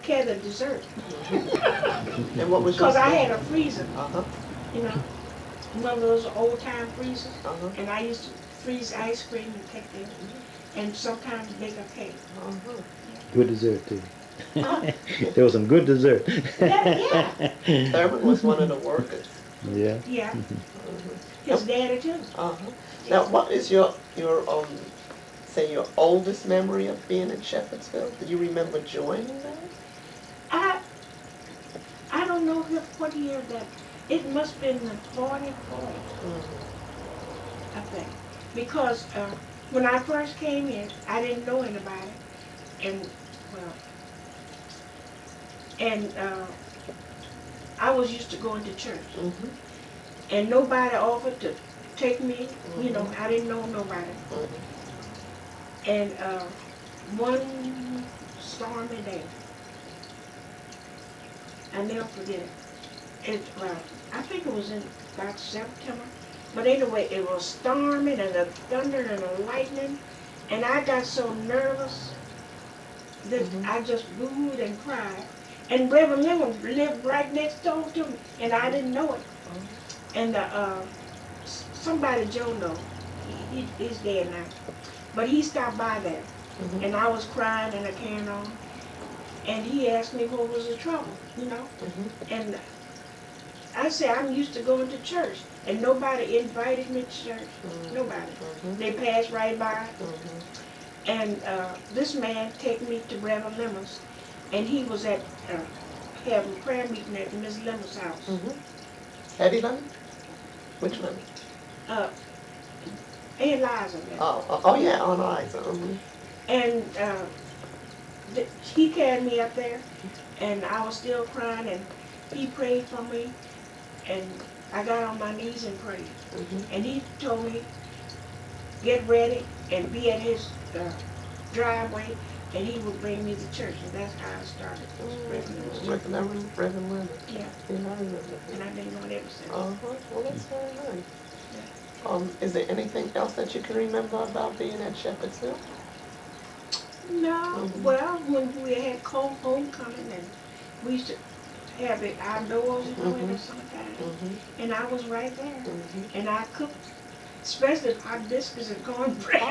Speaker 5: carry the dessert.
Speaker 1: And what was your
Speaker 5: Because I had a freezer,
Speaker 1: Uh-huh.
Speaker 5: One of those old time freezers,
Speaker 1: Uh-huh.
Speaker 5: and I used to freeze ice cream and take it, and sometimes bake a cake.
Speaker 4: Good dessert too. There was some good dessert.
Speaker 5: Yeah.
Speaker 1: Thurman was one of the workers.
Speaker 4: Yeah.
Speaker 5: Yeah. His daddy too.
Speaker 1: Now, what is your say your oldest memory of being in Shepherdsville? Do you remember joining that?
Speaker 5: I don't know what year that. It must have been the 40, I think. Because when I first came in, I didn't know anybody. And I was used to going to church. And nobody offered to take me, I didn't know nobody. And one stormy day, I never forget it. I think it was in about September. But anyway, it was storming and the thunder and the lightning. And I got so nervous that I just booed and cried. And Reverend Lemon lived right next door to me, and I didn't know it. And somebody Joe knows, he's dead now, but he stopped by there, and I was crying and I carried on. And he asked me what was the trouble, And I said, I'm used to going to church, and nobody invited me to church. Nobody. They passed right by. And this man took me to Reverend Lemon's, and he was at having prayer meeting at Miss Lemon's house.
Speaker 1: Eddie Lemon? Which Lemon?
Speaker 5: Aunt Liza.
Speaker 1: Oh yeah, Aunt Liza.
Speaker 5: And he carried me up there, and I was still crying, and he prayed for me, and I got on my knees and prayed. And he told me, get ready and be at his driveway, and he would bring me to church, and that's how I started Reverend Church.
Speaker 1: Reverend Leonard.
Speaker 5: Yeah,
Speaker 1: Yeah, I remember
Speaker 5: and
Speaker 1: him.
Speaker 5: I've been going ever since.
Speaker 1: Well, that's very nice.
Speaker 5: Yeah.
Speaker 1: Is there anything else that you can remember about being at Shepherdsville?
Speaker 5: No, well, when we had homecoming, and we used to have it outdoors, in the summertime, and I was right there, and I cooked, especially hot biscuits and cornbread.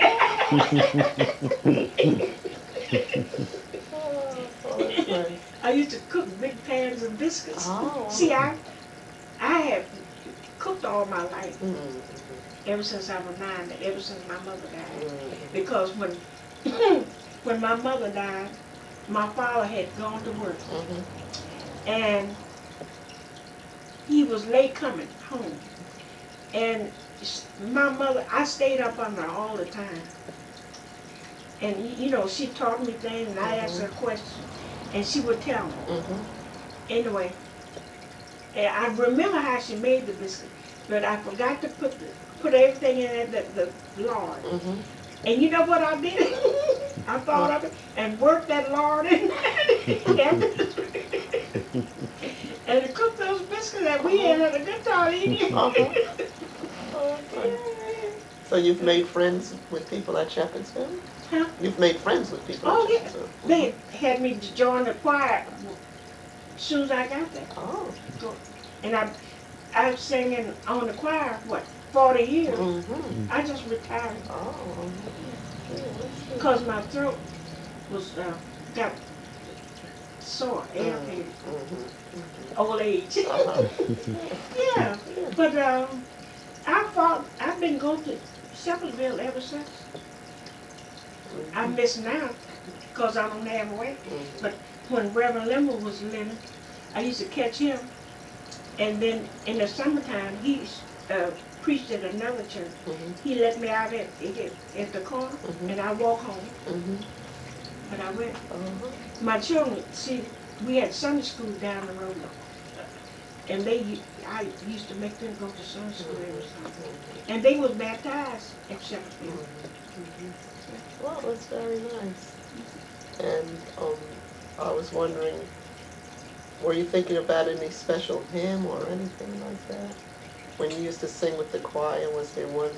Speaker 1: That's nice.
Speaker 5: I used to cook big pans of biscuits.
Speaker 1: Oh.
Speaker 5: See, I have cooked all my life,
Speaker 1: Mm-hmm.
Speaker 5: ever since I was 9, ever since my mother died. Because when when my mother died, my father had gone to work, and he was late coming home. And my mother, I stayed up on her all the time. And she taught me things, and I asked her questions, and she would tell me. Anyway, and I remember how she made the biscuit, but I forgot to put everything in it, the lard. And you know what I did? I thought of it and worked that lard in there. And to cook those biscuits that we had a good time eating.
Speaker 1: So you've made friends with people at Shepherdsville?
Speaker 5: Huh?
Speaker 1: You've made friends with people
Speaker 5: Oh,
Speaker 1: at
Speaker 5: yeah.
Speaker 1: Shepherdsville?
Speaker 5: They had me to join the choir as soon as I got there.
Speaker 1: Oh.
Speaker 5: And I was singing on the choir, 40 years. I just retired.
Speaker 1: Oh.
Speaker 5: Because my throat was, got sore, irritated. Old age. Yeah. But I've been going to Shepherdsville ever since. I miss now because I don't have weight. But when Reverend Lemon was living, I used to catch him. And then in the summertime, he preached at another church. He let me out at the car, and I walked home. But I went. My children, see, we had Sunday school down the road. And I used to make them go to Sunday school every Sunday. And they was baptized at Shepherdsville.
Speaker 1: Well, that's very nice. And I was wondering, were you thinking about any special hymn or anything like that? When you used to sing with the choir, was there one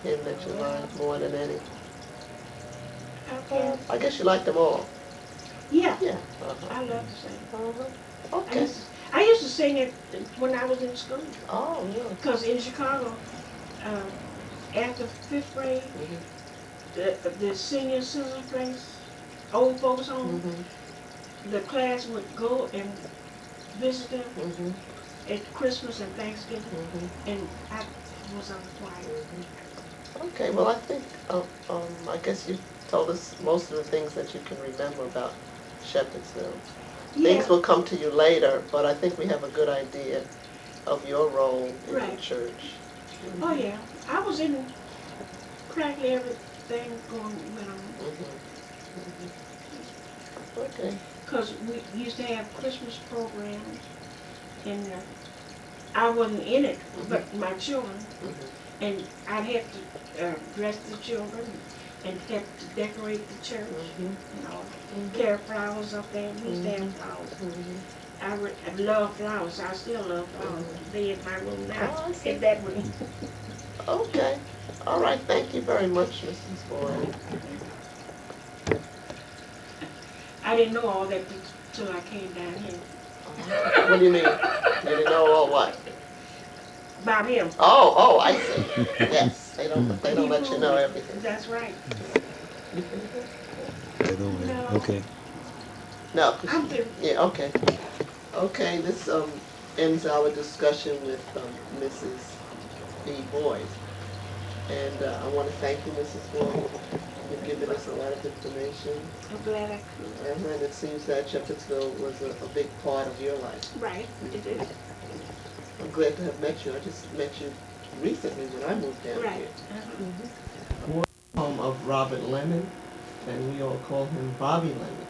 Speaker 1: hymn that you liked more than any?
Speaker 5: Okay.
Speaker 1: I guess you liked them all.
Speaker 5: Yeah.
Speaker 1: Yeah.
Speaker 5: I love to sing.
Speaker 1: Okay.
Speaker 5: I used to sing it when I was in school.
Speaker 1: Oh, really?
Speaker 5: Because in Chicago, after 5th grade, the senior center place, old folks home, the class would go and visit them at Christmas and Thanksgiving, and I was on the choir.
Speaker 1: Okay, well, I think, I guess you told us most of the things that you can remember about Shepherdsville.
Speaker 5: Yeah.
Speaker 1: Things will come to you later, but I think we have a good idea of your role in the
Speaker 5: Right.
Speaker 1: church.
Speaker 5: Oh yeah, I was in practically everything went on.
Speaker 1: Okay.
Speaker 5: Because we used to have Christmas programs, and I wasn't in it, but my children, and I'd have to dress the children and have to decorate the church, carry flowers up there. We used to have flowers. I love flowers. I still love flowers. They in my room now.
Speaker 1: Oh, I see.
Speaker 5: In that room.
Speaker 1: Okay. All right. Thank you very much, Mrs. Boyd.
Speaker 5: I didn't know all that till I came down here.
Speaker 1: What do you mean? You didn't know all what?
Speaker 5: About him.
Speaker 1: Oh, I see. Yes, they don't let you know everything.
Speaker 5: That's right.
Speaker 4: No. Okay.
Speaker 1: No.
Speaker 5: I'm through.
Speaker 1: Yeah. Okay. Okay. This ends our discussion with Mrs. B. Boyd, and I want to thank you, Mrs. Boyd. You've given us a lot of information.
Speaker 5: I'm glad I could.
Speaker 1: And it seems that Shepherdsville was a big part of your life.
Speaker 5: Right, it is.
Speaker 1: I'm glad to have met you. I just met you recently when I moved down
Speaker 5: Right.
Speaker 1: here. Home of Robert Lemon, and we all call him Bobby Lemon.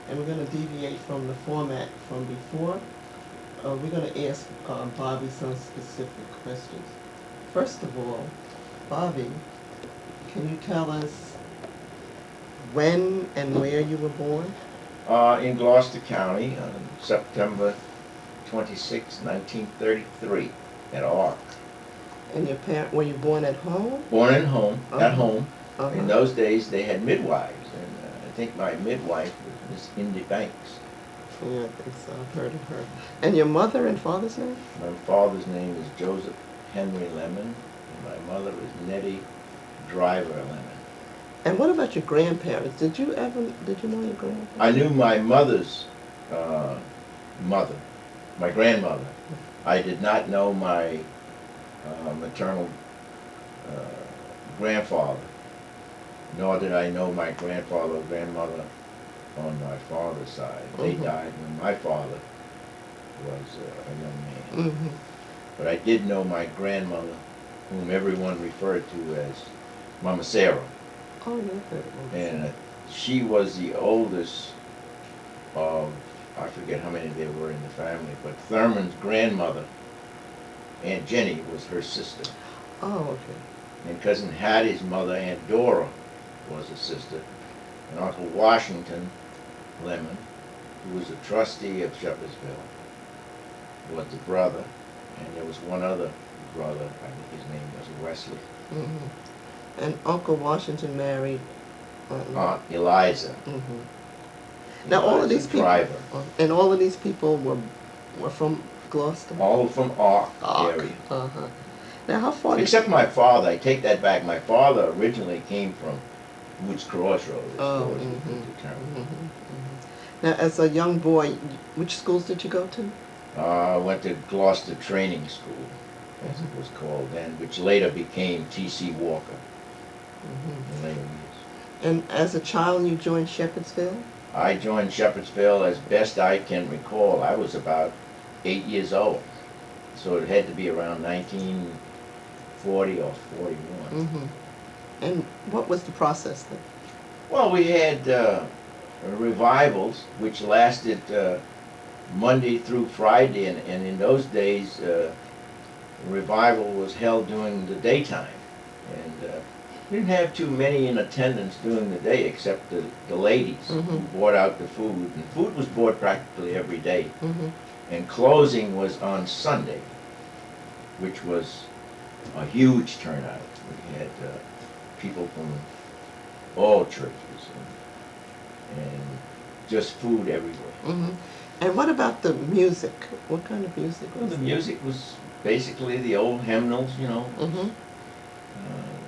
Speaker 1: And we're going to deviate from the format from before we're going to ask Bobby some specific questions. First of all, Bobby, can you tell us when and where you were born?
Speaker 6: In Gloucester County on September 26, 1933, at Ark.
Speaker 1: And were you born at home?
Speaker 6: Born at
Speaker 1: Uh-huh.
Speaker 6: home.
Speaker 1: Uh-huh.
Speaker 6: In those days, they had midwives, and I think my midwife was Miss Indy Banks.
Speaker 1: Yeah, I think so. I've heard of her. And your mother and father's name?
Speaker 6: My father's name is Joseph Henry Lemon, and my mother is Nettie Driver Lemon.
Speaker 1: And what about your grandparents? Did you know your grandparents?
Speaker 6: I knew my mother's mother, my grandmother. I did not know my maternal grandfather, nor did I know my grandfather or grandmother on my father's side. They
Speaker 1: Mhm.
Speaker 6: died when my father was a young man.
Speaker 1: Mm-hmm.
Speaker 6: But I did know my grandmother, whom everyone referred to as Mama Sarah.
Speaker 1: Oh, yeah.
Speaker 6: And she was the oldest of, I forget how many there were in the family, but Thurman's grandmother, Aunt Jenny, was her sister.
Speaker 1: Oh, okay.
Speaker 6: And Cousin Hattie's mother, Aunt Dora, was a sister. And Uncle Washington Lemon, who was a trustee of Shepherdsville, was the brother. And there was one other brother, I think his name was Wesley.
Speaker 1: Mm-hmm. And Uncle Washington married
Speaker 6: Aunt Eliza.
Speaker 1: Mm-hmm. Now all of these people,
Speaker 6: Driver.
Speaker 1: and all of these people were from Gloucester.
Speaker 6: All from Ark area.
Speaker 1: Uh-huh. Now how far?
Speaker 6: Except my father, I take that back. My father originally came from Woods Crossroads.
Speaker 1: Oh, Now, as a young boy, which schools did you go to?
Speaker 6: I went to Gloucester Training School, as it was called then, which later became T.C. Walker in later years.
Speaker 1: And as a child, you joined Shepherdsville?
Speaker 6: I joined Shepherdsville as best I can recall. I was about 8 years old, so it had to be around 1940 or 41.
Speaker 1: Mm-hmm. And what was the process then?
Speaker 6: Well, we had revivals, which lasted Monday through Friday, and in those days, revival was held during the daytime, and we didn't have too many in attendance during the day, except the ladies who brought out the food, and food was brought practically every day, and closing was on Sunday, which was a huge turnout. We had people from all churches, and just food everywhere.
Speaker 1: And what about the music? What kind of music
Speaker 6: Well,
Speaker 1: was
Speaker 6: the
Speaker 1: it?
Speaker 6: music was basically the old hymnals, you know,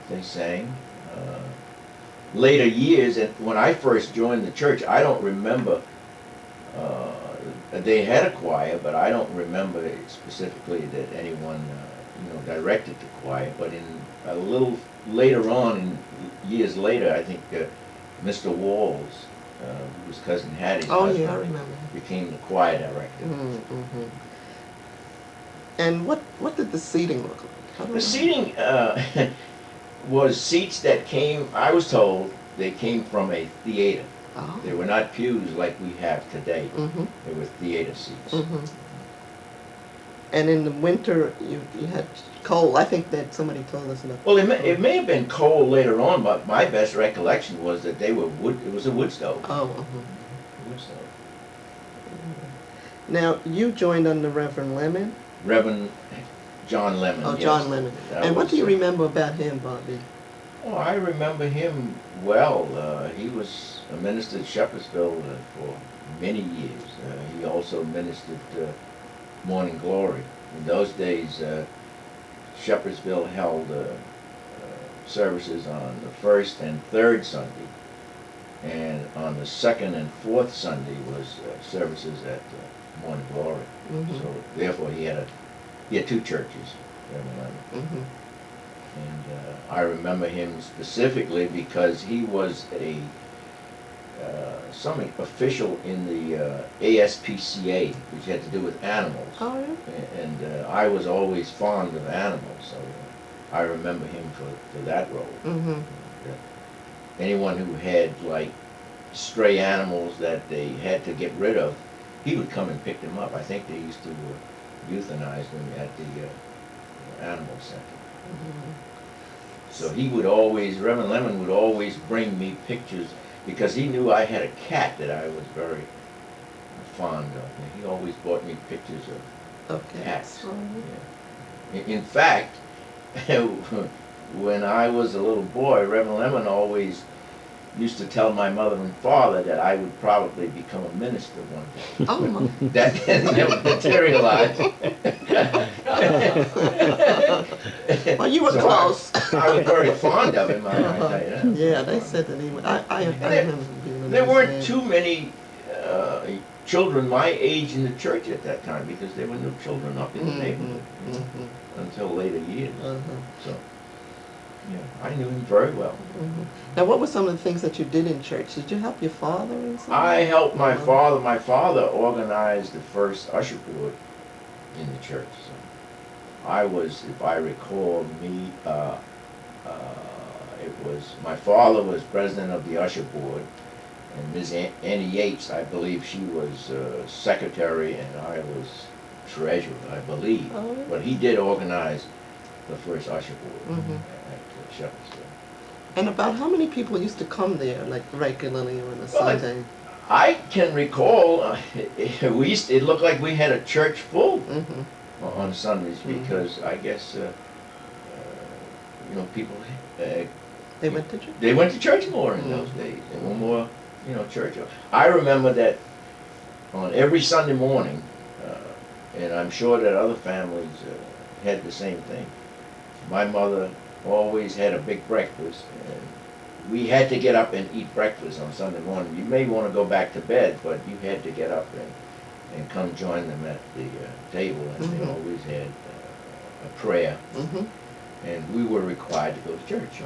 Speaker 6: they sang. Later years, and when I first joined the church, I don't remember, they had a choir, but I don't remember specifically that anyone, directed the choir. But in a little later on, in years later, I think Mr. Walls, who was Cousin Hattie's husband,
Speaker 1: yeah, I remember.
Speaker 6: became the choir director.
Speaker 1: And what did the seating look like? How do
Speaker 6: The
Speaker 1: I-
Speaker 6: seating was seats that came, I was told, they came from a theater.
Speaker 1: Oh.
Speaker 6: They were not pews like we have today.
Speaker 1: Mm-hmm.
Speaker 6: They were theater seats.
Speaker 1: Mm-hmm. And in the winter, you had cold. I think that somebody told us about.
Speaker 6: Well, it may have been cold later on, but my best recollection was that they were wood. It was a wood stove.
Speaker 1: Oh.
Speaker 6: Wood stove.
Speaker 1: Now you joined under Reverend Lemon.
Speaker 6: Reverend John Lemon.
Speaker 1: Oh,
Speaker 6: yes.
Speaker 1: John Lemon.
Speaker 6: That
Speaker 1: And what
Speaker 6: was,
Speaker 1: do you remember about him, Bobby?
Speaker 6: Oh, I remember him well. He was a minister at Shepherdsville for many years. He also ministered Morning Glory. In those days, Shepherdsville held services on the first and third Sunday, and on the second and fourth Sunday was services at Morning Glory. So therefore, he had two churches. And I remember him specifically because he was some official in the ASPCA, which had to do with animals.
Speaker 1: Oh, yeah.
Speaker 6: And I was always fond of animals, so I remember him for that role. Anyone who had like stray animals that they had to get rid of, he would come and pick them up. I think they used to euthanize them at the animal center. So he would always, Reverend Lemon would always bring me pictures because he knew I had a cat that I was very fond of. And he always brought me pictures of
Speaker 1: Okay.
Speaker 6: cats. Yeah. In fact, when I was a little boy, Reverend Lemon always used to tell my mother and father that I would probably become a minister one day.
Speaker 1: Oh,
Speaker 6: That never materialized.
Speaker 1: well, you were
Speaker 6: So
Speaker 1: close.
Speaker 6: I was very fond of him, I tell you that.
Speaker 1: Yeah, they said that he was. I remember being a
Speaker 6: There
Speaker 1: nice
Speaker 6: weren't
Speaker 1: man.
Speaker 6: too many children my age in the church at that time because there were no children up in the neighborhood until later years. So, yeah, I knew him very well.
Speaker 1: Now, what were some of the things that you did in church? Did you help your father in something?
Speaker 6: I helped my father. My father organized the first usher board in the church. So I was, if I recall, it was, my father was president of the usher board, and Ms. Annie Yates, I believe she was secretary, and I was treasurer, I believe.
Speaker 1: Oh, yeah.
Speaker 6: But he did organize the first usher board at Shepherdsville.
Speaker 1: And about how many people used to come there, like regularly on a
Speaker 6: Well,
Speaker 1: Sunday?
Speaker 6: I can recall, it looked like we had a church full on Sundays because I guess, people,
Speaker 1: They went to church?
Speaker 6: they went to church more in those days. There were more, church. I remember that on every Sunday morning, and I'm sure that other families had the same thing. My mother always had a big breakfast, and we had to get up and eat breakfast on Sunday morning. You may want to go back to bed, but you had to get up and come join them at the table, and they always had a prayer, and we were required to go to church.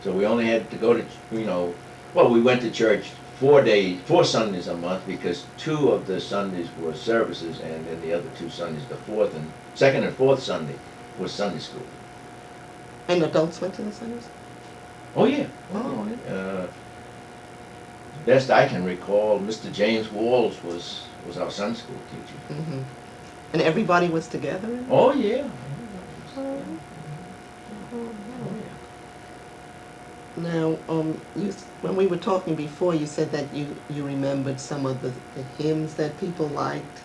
Speaker 6: So we only had to go to, we went to church 4 Sundays a month because 2 of the Sundays were services, and then the other 2 Sundays, second and fourth Sunday, was Sunday school.
Speaker 1: And adults went to the Sundays?
Speaker 6: Oh, yeah.
Speaker 1: Oh,
Speaker 6: Best I can recall, Mr. James Walls was our Sunday school teacher.
Speaker 1: And everybody was together?
Speaker 6: Oh, yeah.
Speaker 1: Now, when we were talking before, you said that you remembered some of the hymns that people liked.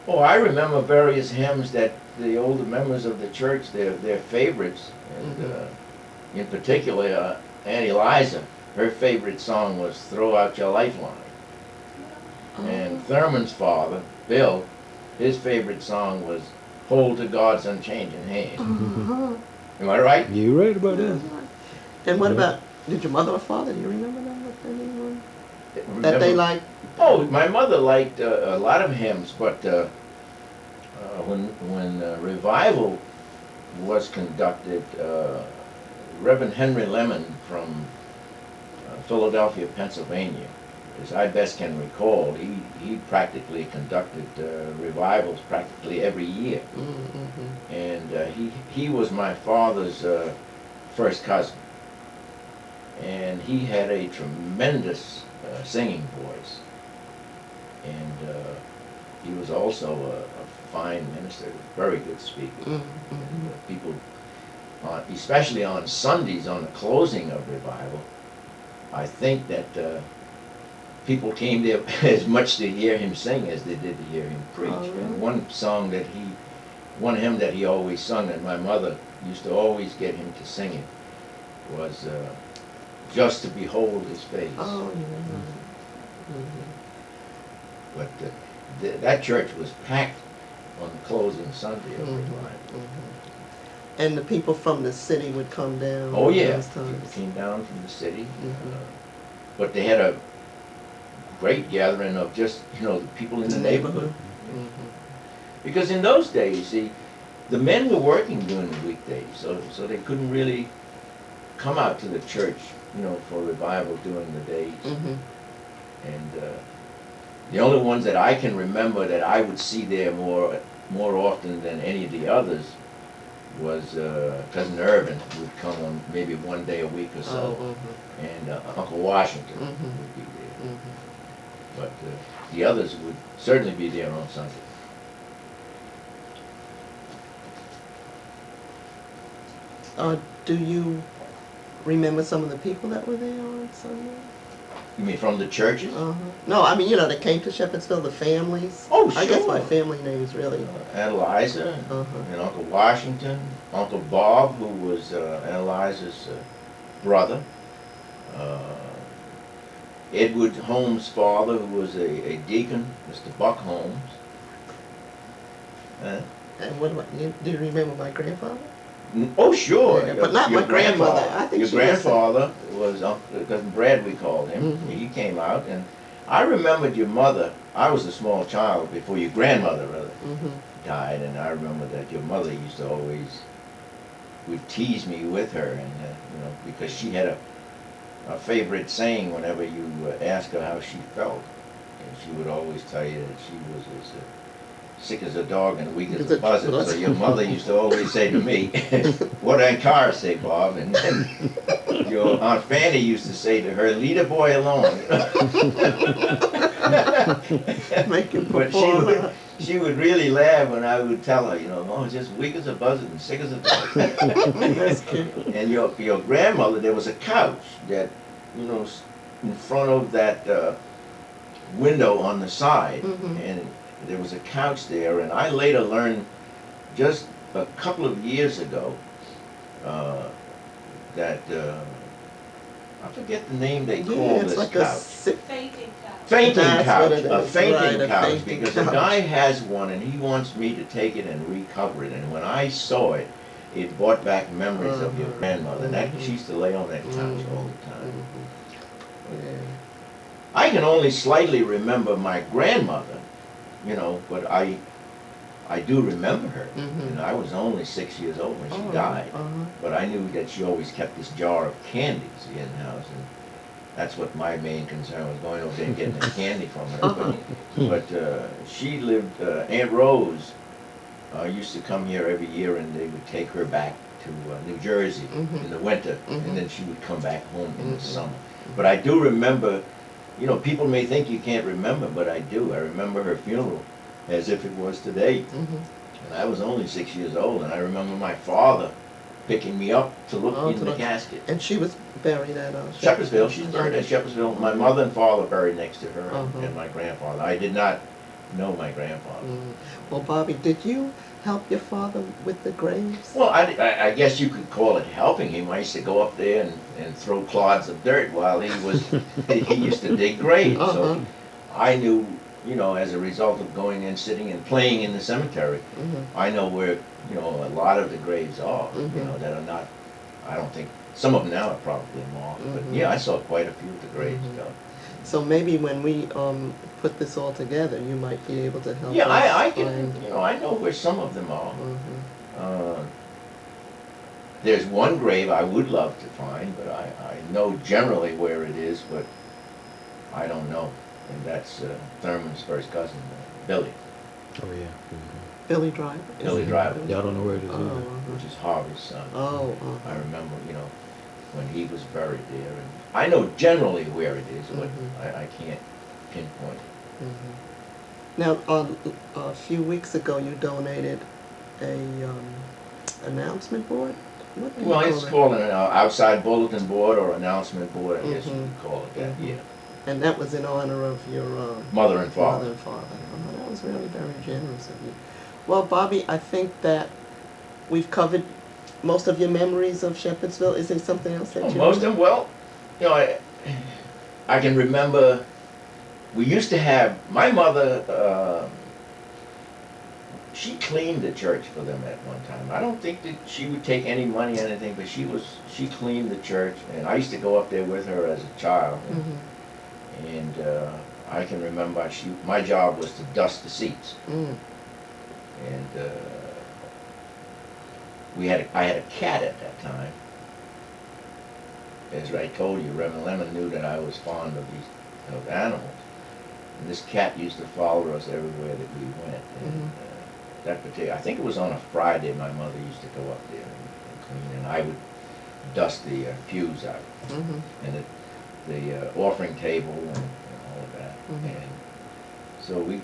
Speaker 6: Oh, I remember various hymns that the older members of the church, their favorites, and in particular, Aunt Eliza, her favorite song was "Throw Out Your Lifeline." And Thurman's father, Bill, his favorite song was "Hold to God's Unchanging Hand." Am I right?
Speaker 4: You're right about that.
Speaker 1: And what about, did your mother or father, do you remember them with anyone? That
Speaker 6: Remember-
Speaker 1: they liked?
Speaker 6: Oh, my mother liked a lot of hymns, but when revival was conducted, Reverend Henry Lemon from Philadelphia, Pennsylvania, as I best can recall, he practically conducted revivals practically every year. And he was my father's first cousin. And he had a tremendous singing voice. And he was also a fine minister, very good speaker. And, people, especially on Sundays, on the closing of revival, I think that people came there as much to hear him sing as they did to hear him preach.
Speaker 1: Oh, really?
Speaker 6: And one hymn that he always sung, and my mother used to always get him to sing it, was "Just to Behold His Face."
Speaker 1: Oh,
Speaker 6: But that church was packed on the closing Sunday of revival.
Speaker 1: And the people from the city would come down?
Speaker 6: Oh, yeah,
Speaker 1: those times?
Speaker 6: people came down from the city. But they had a great gathering of just, the people in the neighborhood. Because in those days, the men were working during the weekdays, so they couldn't really come out to the church, for revival during the days. And the only ones that I can remember that I would see there more often than any of the others was Cousin Irvin would come on maybe one day a week or so, and Uncle Washington would be there. But the others would certainly be there on Sunday.
Speaker 1: Do you remember some of the people that were there on Sunday?
Speaker 6: You mean from the churches?
Speaker 1: No, I mean, that came to Shepherdsville, the families.
Speaker 6: Oh,
Speaker 1: I guess my
Speaker 6: sure.
Speaker 1: family names really.
Speaker 6: Aunt Eliza and Uncle Washington, Uncle Bob, who was Aunt Eliza's brother, Edward Holmes' father, who was a deacon, Mr. Buck Holmes.
Speaker 1: And what about you? Do you remember my grandfather?
Speaker 6: Oh, sure.
Speaker 1: Yeah, but not my grandmother. I think
Speaker 6: Your
Speaker 1: she was
Speaker 6: grandfather was Cousin Brad, we called him. He came out, and I remembered your mother. I was a small child before your grandmother really died, and I remember that your mother used to always would tease me with her, and because she had a favorite saying whenever you asked her how she felt, and she would always tell you that she was as sick as a dog and weak as a buzzard. So your mother used to always say to me, "What did Car say, Bob?" And your Aunt Fanny used to say to her, "Leave the boy alone."
Speaker 1: Make him
Speaker 6: But
Speaker 1: perform.
Speaker 6: she would really laugh when I would tell her, "Oh, just weak as a buzzard and sick as a dog."
Speaker 1: That's cute.
Speaker 6: And your grandmother, there was a couch that, in front of that window on the side, and there was a couch there, and I later learned just a couple of years ago that I forget the name they call
Speaker 1: it's
Speaker 6: this
Speaker 1: like
Speaker 6: couch.
Speaker 5: Fainting couch.
Speaker 6: Fainting
Speaker 1: That's
Speaker 6: couch,
Speaker 1: what it
Speaker 6: a
Speaker 1: is,
Speaker 6: fainting
Speaker 1: right, a
Speaker 6: couch,
Speaker 1: fainting
Speaker 6: because the
Speaker 1: couch.
Speaker 6: guy has one and he wants me to take it and recover it. And when I saw it, it brought back memories of your grandmother. That she used to lay on that couch all the time.
Speaker 1: Yeah.
Speaker 6: I can only slightly remember my grandmother, but I do remember her. And I was only 6 years old when she died. But I knew that she always kept this jar of candies in the house, and that's what my main concern was, going over there and getting the candy from her. But she lived, Aunt Rose used to come here every year, and they would take her back to New Jersey in the winter, and then she would come back home in the summer. But I do remember, people may think you can't remember, but I do. I remember her funeral as if it was today. And I was only 6 years old, and I remember my father picking me up to look in the casket.
Speaker 1: And she was buried at
Speaker 6: Shepherdsville. She's buried at Shepherdsville. My mother and father buried next to her, and my grandfather. I did not know my grandfather.
Speaker 1: Well, Bobby, did you help your father with the graves?
Speaker 6: Well, I guess you could call it helping him. I used to go up there and throw clods of dirt while he used to dig graves. So I knew, as a result of going and sitting and playing in the cemetery, I know where, a lot of the graves are, that are not, I don't think, some of them now are probably marked, but yeah, I saw quite a few of the graves done.
Speaker 1: So maybe when we put this all together, you might be able to help
Speaker 6: Yeah,
Speaker 1: us
Speaker 6: I can,
Speaker 1: find.
Speaker 6: I know where some of them are. There's one grave I would love to find, but I know generally where it is, but I don't know. And that's Thurman's first cousin, Billy.
Speaker 4: Oh, yeah.
Speaker 1: Billy Driver?
Speaker 6: Billy Driver.
Speaker 4: Y'all don't know where it is either.
Speaker 6: Which is Harvey's son.
Speaker 1: Oh,
Speaker 6: I remember, when he was buried there. And I know generally where it is, but I can't pinpoint it.
Speaker 1: Now, a few weeks ago, you donated a announcement board? What do you
Speaker 6: Well,
Speaker 1: call
Speaker 6: it's
Speaker 1: it?
Speaker 6: called an outside bulletin board or announcement board, I guess you would call it that, yeah.
Speaker 1: And that was in honor of your
Speaker 6: Mother and father.
Speaker 1: mother and father. That was really very generous of you. Well, Bobby, I think that we've covered most of your memories of Shepherdsville. Is there something else that you
Speaker 6: Most of them, well, I can remember, we used to have, my mother, she cleaned the church for them at one time. I don't think that she would take any money or anything, but she cleaned the church, and I used to go up there with her as a child. And I can remember my job was to dust the seats. And I had a cat at that time. As I told you, Reverend Lemon knew that I was fond of animals. And this cat used to follow us everywhere that we went. And I think it was on a Friday, my mother used to go up there and clean, and I would dust the pews out. And the offering table and all of that. And So we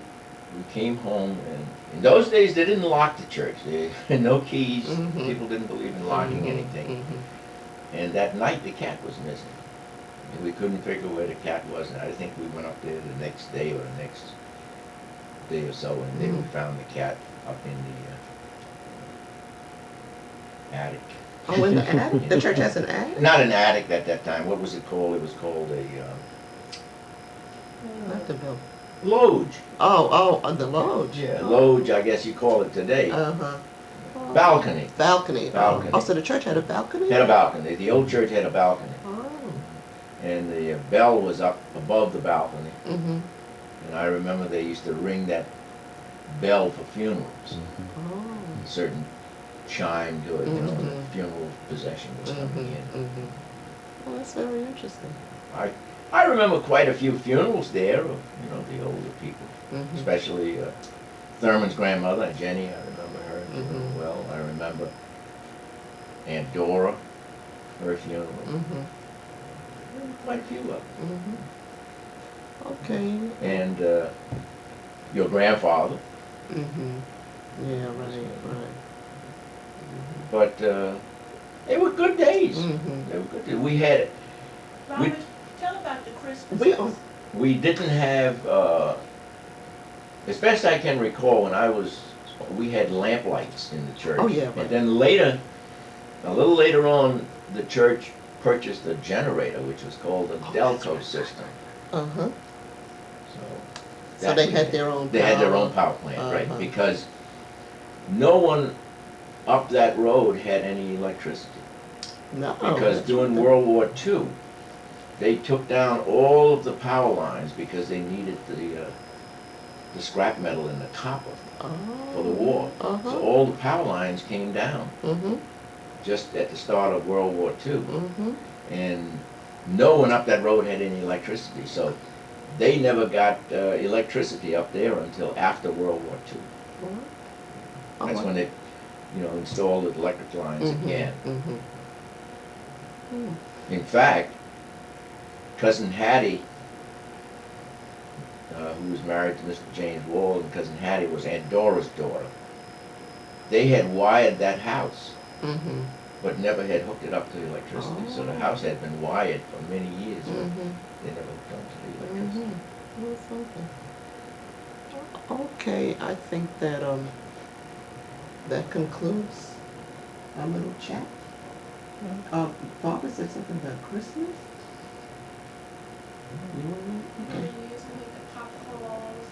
Speaker 6: came home, and in those days, they didn't lock the church. They had no keys.
Speaker 1: Mhm.
Speaker 6: People didn't believe in locking anything.
Speaker 1: Mhm.
Speaker 6: And that night, the cat was missing. And we couldn't figure where the cat was, and I think we went up there the next day or the next day or so, and then we found the cat up in the attic.
Speaker 1: Oh, in the attic? The church has an attic?
Speaker 6: Not an attic at that time. What was it called? It was called a
Speaker 1: Not the building.
Speaker 6: loge.
Speaker 1: Oh, the lodge.
Speaker 6: Yeah, loge, I guess you call it today.
Speaker 1: Uh-huh.
Speaker 6: Balcony.
Speaker 1: Balcony.
Speaker 6: Balcony.
Speaker 1: Oh, so the church had a balcony?
Speaker 6: Had a balcony. The old church had a balcony.
Speaker 1: Oh.
Speaker 6: And the bell was up above the balcony.
Speaker 1: Mm-hmm.
Speaker 6: And I remember they used to ring that bell for funerals.
Speaker 1: Oh.
Speaker 6: A certain chime to it, you know, the
Speaker 1: Mhm.
Speaker 6: funeral procession was coming in.
Speaker 1: Mm-hmm. Well, that's very interesting.
Speaker 6: I remember quite a few funerals there of, you know, the older people.
Speaker 1: Mm-hmm.
Speaker 6: Especially Thurman's grandmother, Jenny, I remember her
Speaker 1: Mhm.
Speaker 6: well. I remember Aunt Dora, her funeral.
Speaker 1: Mm-hmm.
Speaker 6: Quite a few of them.
Speaker 1: Mm-hmm. Okay.
Speaker 6: And your grandfather.
Speaker 1: Mm-hmm. Yeah, right.
Speaker 6: But they were good days.
Speaker 1: Mm-hmm.
Speaker 6: They were good days. We had,
Speaker 5: Robert, tell about the Christmas.
Speaker 6: we didn't have, as best I can recall, when I was, we had lamp lights in the church.
Speaker 1: Oh, yeah, right.
Speaker 6: And then later, a little later on, the church purchased a generator, which was called a Delco system.
Speaker 1: Uh-huh.
Speaker 6: So
Speaker 1: So
Speaker 6: that
Speaker 1: they
Speaker 6: we
Speaker 1: had their own
Speaker 6: They had their
Speaker 1: power.
Speaker 6: own power plant, right?
Speaker 1: Uh-huh.
Speaker 6: Because no one up that road had any electricity.
Speaker 1: No.
Speaker 6: Because
Speaker 1: that's
Speaker 6: during
Speaker 1: right.
Speaker 6: World War II, they took down all of the power lines because they needed the scrap metal and the copper for the war.
Speaker 1: Uh-huh.
Speaker 6: So all the power lines came down
Speaker 1: Mm-hmm.
Speaker 6: just at the start of World War II.
Speaker 1: Mm-hmm.
Speaker 6: And no one up that road had any electricity. So they never got electricity up there until after World War II.
Speaker 1: Oh,
Speaker 6: That's when they, you know, installed the electric lines again.
Speaker 1: Mm-hmm.
Speaker 6: In fact, Cousin Hattie, who was married to Mr. James Wall, and Cousin Hattie was Aunt Dora's daughter. They had wired that house,
Speaker 1: Mm-hmm.
Speaker 6: but never had hooked it up to electricity. So the
Speaker 1: Oh.
Speaker 6: house had been wired for many years, but
Speaker 1: Mm-hmm.
Speaker 6: they never hooked up to the electricity.
Speaker 1: Mm-hmm. Well, something. Okay, I think that that concludes our little chat. Barbara said something about Christmas. You want to?
Speaker 7: We
Speaker 1: Okay.
Speaker 7: used to make the popcorns,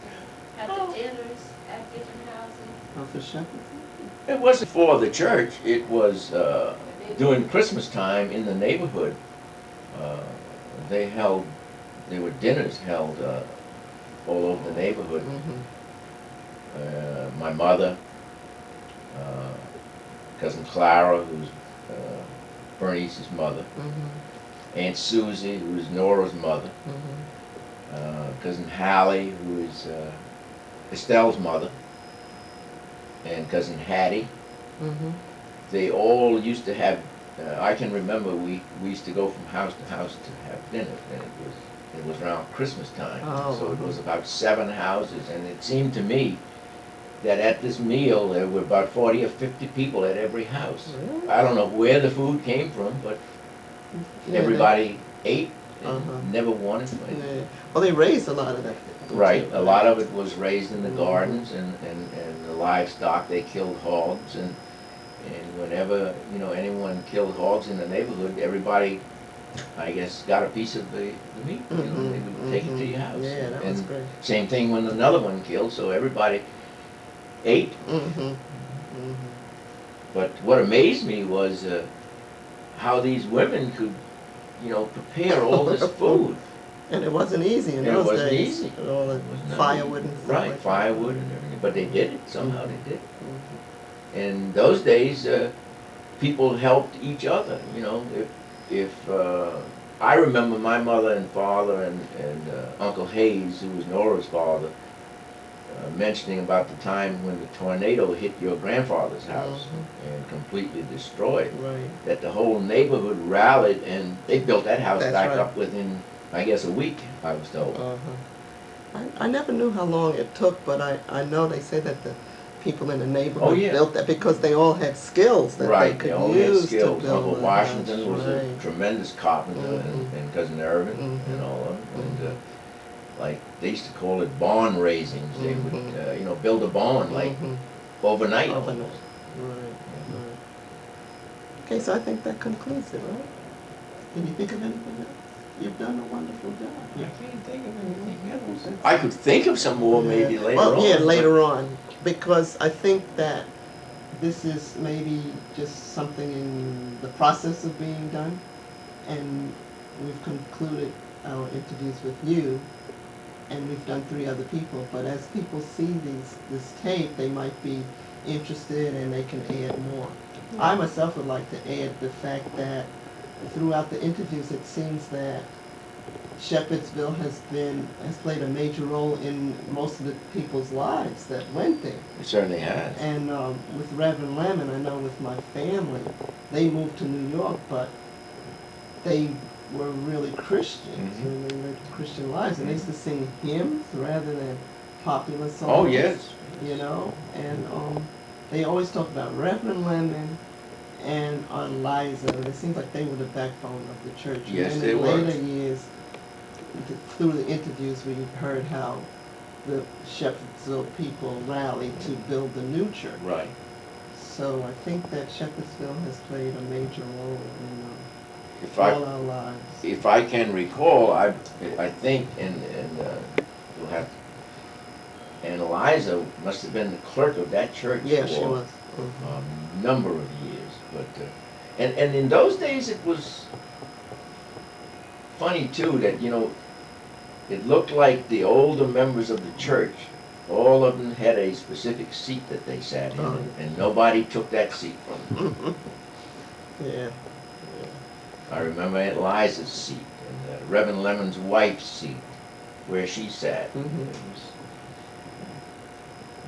Speaker 7: have the dinners at different houses.
Speaker 1: For Shepherdsville.
Speaker 6: It wasn't for the church, it was during Christmas time in the neighborhood. Uh, there were dinners held all over the neighborhood.
Speaker 1: Mm-hmm.
Speaker 6: My mother, Cousin Clara, who's Bernice's mother,
Speaker 1: Mm-hmm.
Speaker 6: Aunt Susie, who is Nora's mother,
Speaker 1: Mm-hmm.
Speaker 6: Cousin Hallie, who is Estelle's mother, and Cousin Hattie.
Speaker 1: Mm-hmm.
Speaker 6: They all used to have, I can remember we used to go from house to house to have dinner, and it was around Christmas time.
Speaker 1: Oh,
Speaker 6: So it was about 7 houses, and it seemed to me that at this meal, there were about 40 or 50 people at every house.
Speaker 1: Really?
Speaker 6: I don't know where the food came from, but
Speaker 1: Yeah,
Speaker 6: everybody ate and
Speaker 1: Uh-huh.
Speaker 6: never wanted to.
Speaker 1: Yeah. Well, they raised a lot of that.
Speaker 6: Right, a lot of it was raised in the
Speaker 1: Mhm.
Speaker 6: gardens and the livestock, they killed hogs, and whenever, you know, anyone killed hogs in the neighborhood, everybody, I guess, got a piece of the meat, you know, they would take it to your house.
Speaker 1: Yeah, that was
Speaker 6: And
Speaker 1: great.
Speaker 6: same thing when another one killed, so everybody ate.
Speaker 1: Mm-hmm. Mm-hmm.
Speaker 6: But what amazed me was how these women could, you know, prepare all this food.
Speaker 1: And it wasn't easy in
Speaker 6: And it
Speaker 1: those
Speaker 6: wasn't
Speaker 1: days.
Speaker 6: easy.
Speaker 1: With all the
Speaker 6: It was not
Speaker 1: firewood
Speaker 6: easy.
Speaker 1: and stuff
Speaker 6: Right,
Speaker 1: like that.
Speaker 6: firewood and everything, but they did it, somehow they did.
Speaker 1: Mhm.
Speaker 6: In those days, people helped each other, you know, if I remember my mother and father and Uncle Hayes, who was Nora's father, mentioning about the time when the tornado hit your grandfather's house and completely destroyed,
Speaker 1: Right.
Speaker 6: that the whole neighborhood rallied and they built that house
Speaker 1: That's
Speaker 6: back
Speaker 1: right.
Speaker 6: up within, I guess, a week, I was told.
Speaker 1: Uh-huh. I never knew how long it took, but I know they say that the people in the neighborhood
Speaker 6: Oh, yeah.
Speaker 1: built that because they all had skills that
Speaker 6: Right,
Speaker 1: they
Speaker 6: they
Speaker 1: could
Speaker 6: all had
Speaker 1: use to
Speaker 6: skills.
Speaker 1: build
Speaker 6: Uncle
Speaker 1: a
Speaker 6: Washington
Speaker 1: house.
Speaker 6: was a
Speaker 1: Right.
Speaker 6: tremendous carpenter,
Speaker 1: Mhm.
Speaker 6: and Cousin Irvin,
Speaker 1: Mhm.
Speaker 6: and all of them. And,
Speaker 1: Mhm.
Speaker 6: like, they used to call it barn raisings. They would,
Speaker 1: Mhm.
Speaker 6: you know, build a barn, like,
Speaker 1: Mhm.
Speaker 6: overnight
Speaker 1: Overnight.
Speaker 6: almost.
Speaker 1: Right. Right. Okay, so I think that concludes it, right? Can you think of anything else? You've done a wonderful job.
Speaker 6: I can't think of anything
Speaker 1: I think
Speaker 6: else.
Speaker 1: that's
Speaker 6: I
Speaker 1: it.
Speaker 6: could think of some more maybe
Speaker 1: Yeah.
Speaker 6: later
Speaker 1: Well,
Speaker 6: on.
Speaker 1: yeah,
Speaker 6: but-
Speaker 1: later on, because I think that this is maybe just something in the process of being done, and we've concluded our interviews with you, and we've done 3 other people, but as people see this tape, they might be interested and they can add more. I myself would like to add the fact that throughout the interviews, it seems that Shepherdsville has played a major role in most of the people's lives that went there.
Speaker 6: It certainly has.
Speaker 1: And with Reverend Lemon, I know with my family, they moved to New York, but they were really Christians,
Speaker 6: Mhm.
Speaker 1: and they lived Christian lives, and they used to sing hymns rather than popular songs.
Speaker 6: Oh, yes.
Speaker 1: You know, and they always talk about Reverend Lemon and Eliza. It seems like they were the backbone of the church.
Speaker 6: Yes,
Speaker 1: and
Speaker 6: they
Speaker 1: then in
Speaker 6: were.
Speaker 1: later years, through the interviews, we heard how the Shepherdsville people rallied to build the new church.
Speaker 6: Right.
Speaker 1: So I think that Shepherdsville has played a major role in
Speaker 6: If
Speaker 1: all
Speaker 6: I,
Speaker 1: our lives.
Speaker 6: if I can recall, I think, and you'll have, and Eliza must have been the clerk of that church
Speaker 1: Yeah, she
Speaker 6: for
Speaker 1: was.
Speaker 6: a number of years. But and in those days it was funny too that, you know, it looked like the older members of the church, all of them had a specific seat that they sat in,
Speaker 1: Oh.
Speaker 6: and nobody took that seat from them.
Speaker 1: Yeah.
Speaker 6: I remember Aunt Liza's seat, and Reverend Lemon's wife's seat, where she sat.
Speaker 1: Mhm.
Speaker 6: It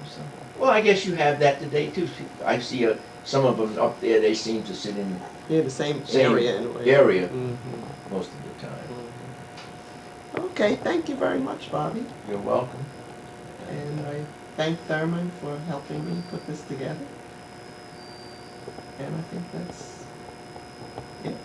Speaker 6: was something. Well, I guess you have that today too. I see some of them up there, they seem to sit in
Speaker 1: Yeah, the same
Speaker 6: Same
Speaker 1: area anyway.
Speaker 6: area.
Speaker 1: Mhm.
Speaker 6: most of the time.
Speaker 1: Mhm. Okay, thank you very much, Bobby.
Speaker 6: You're welcome.
Speaker 1: And I thank Thurman for helping me put this together. And I think that's it.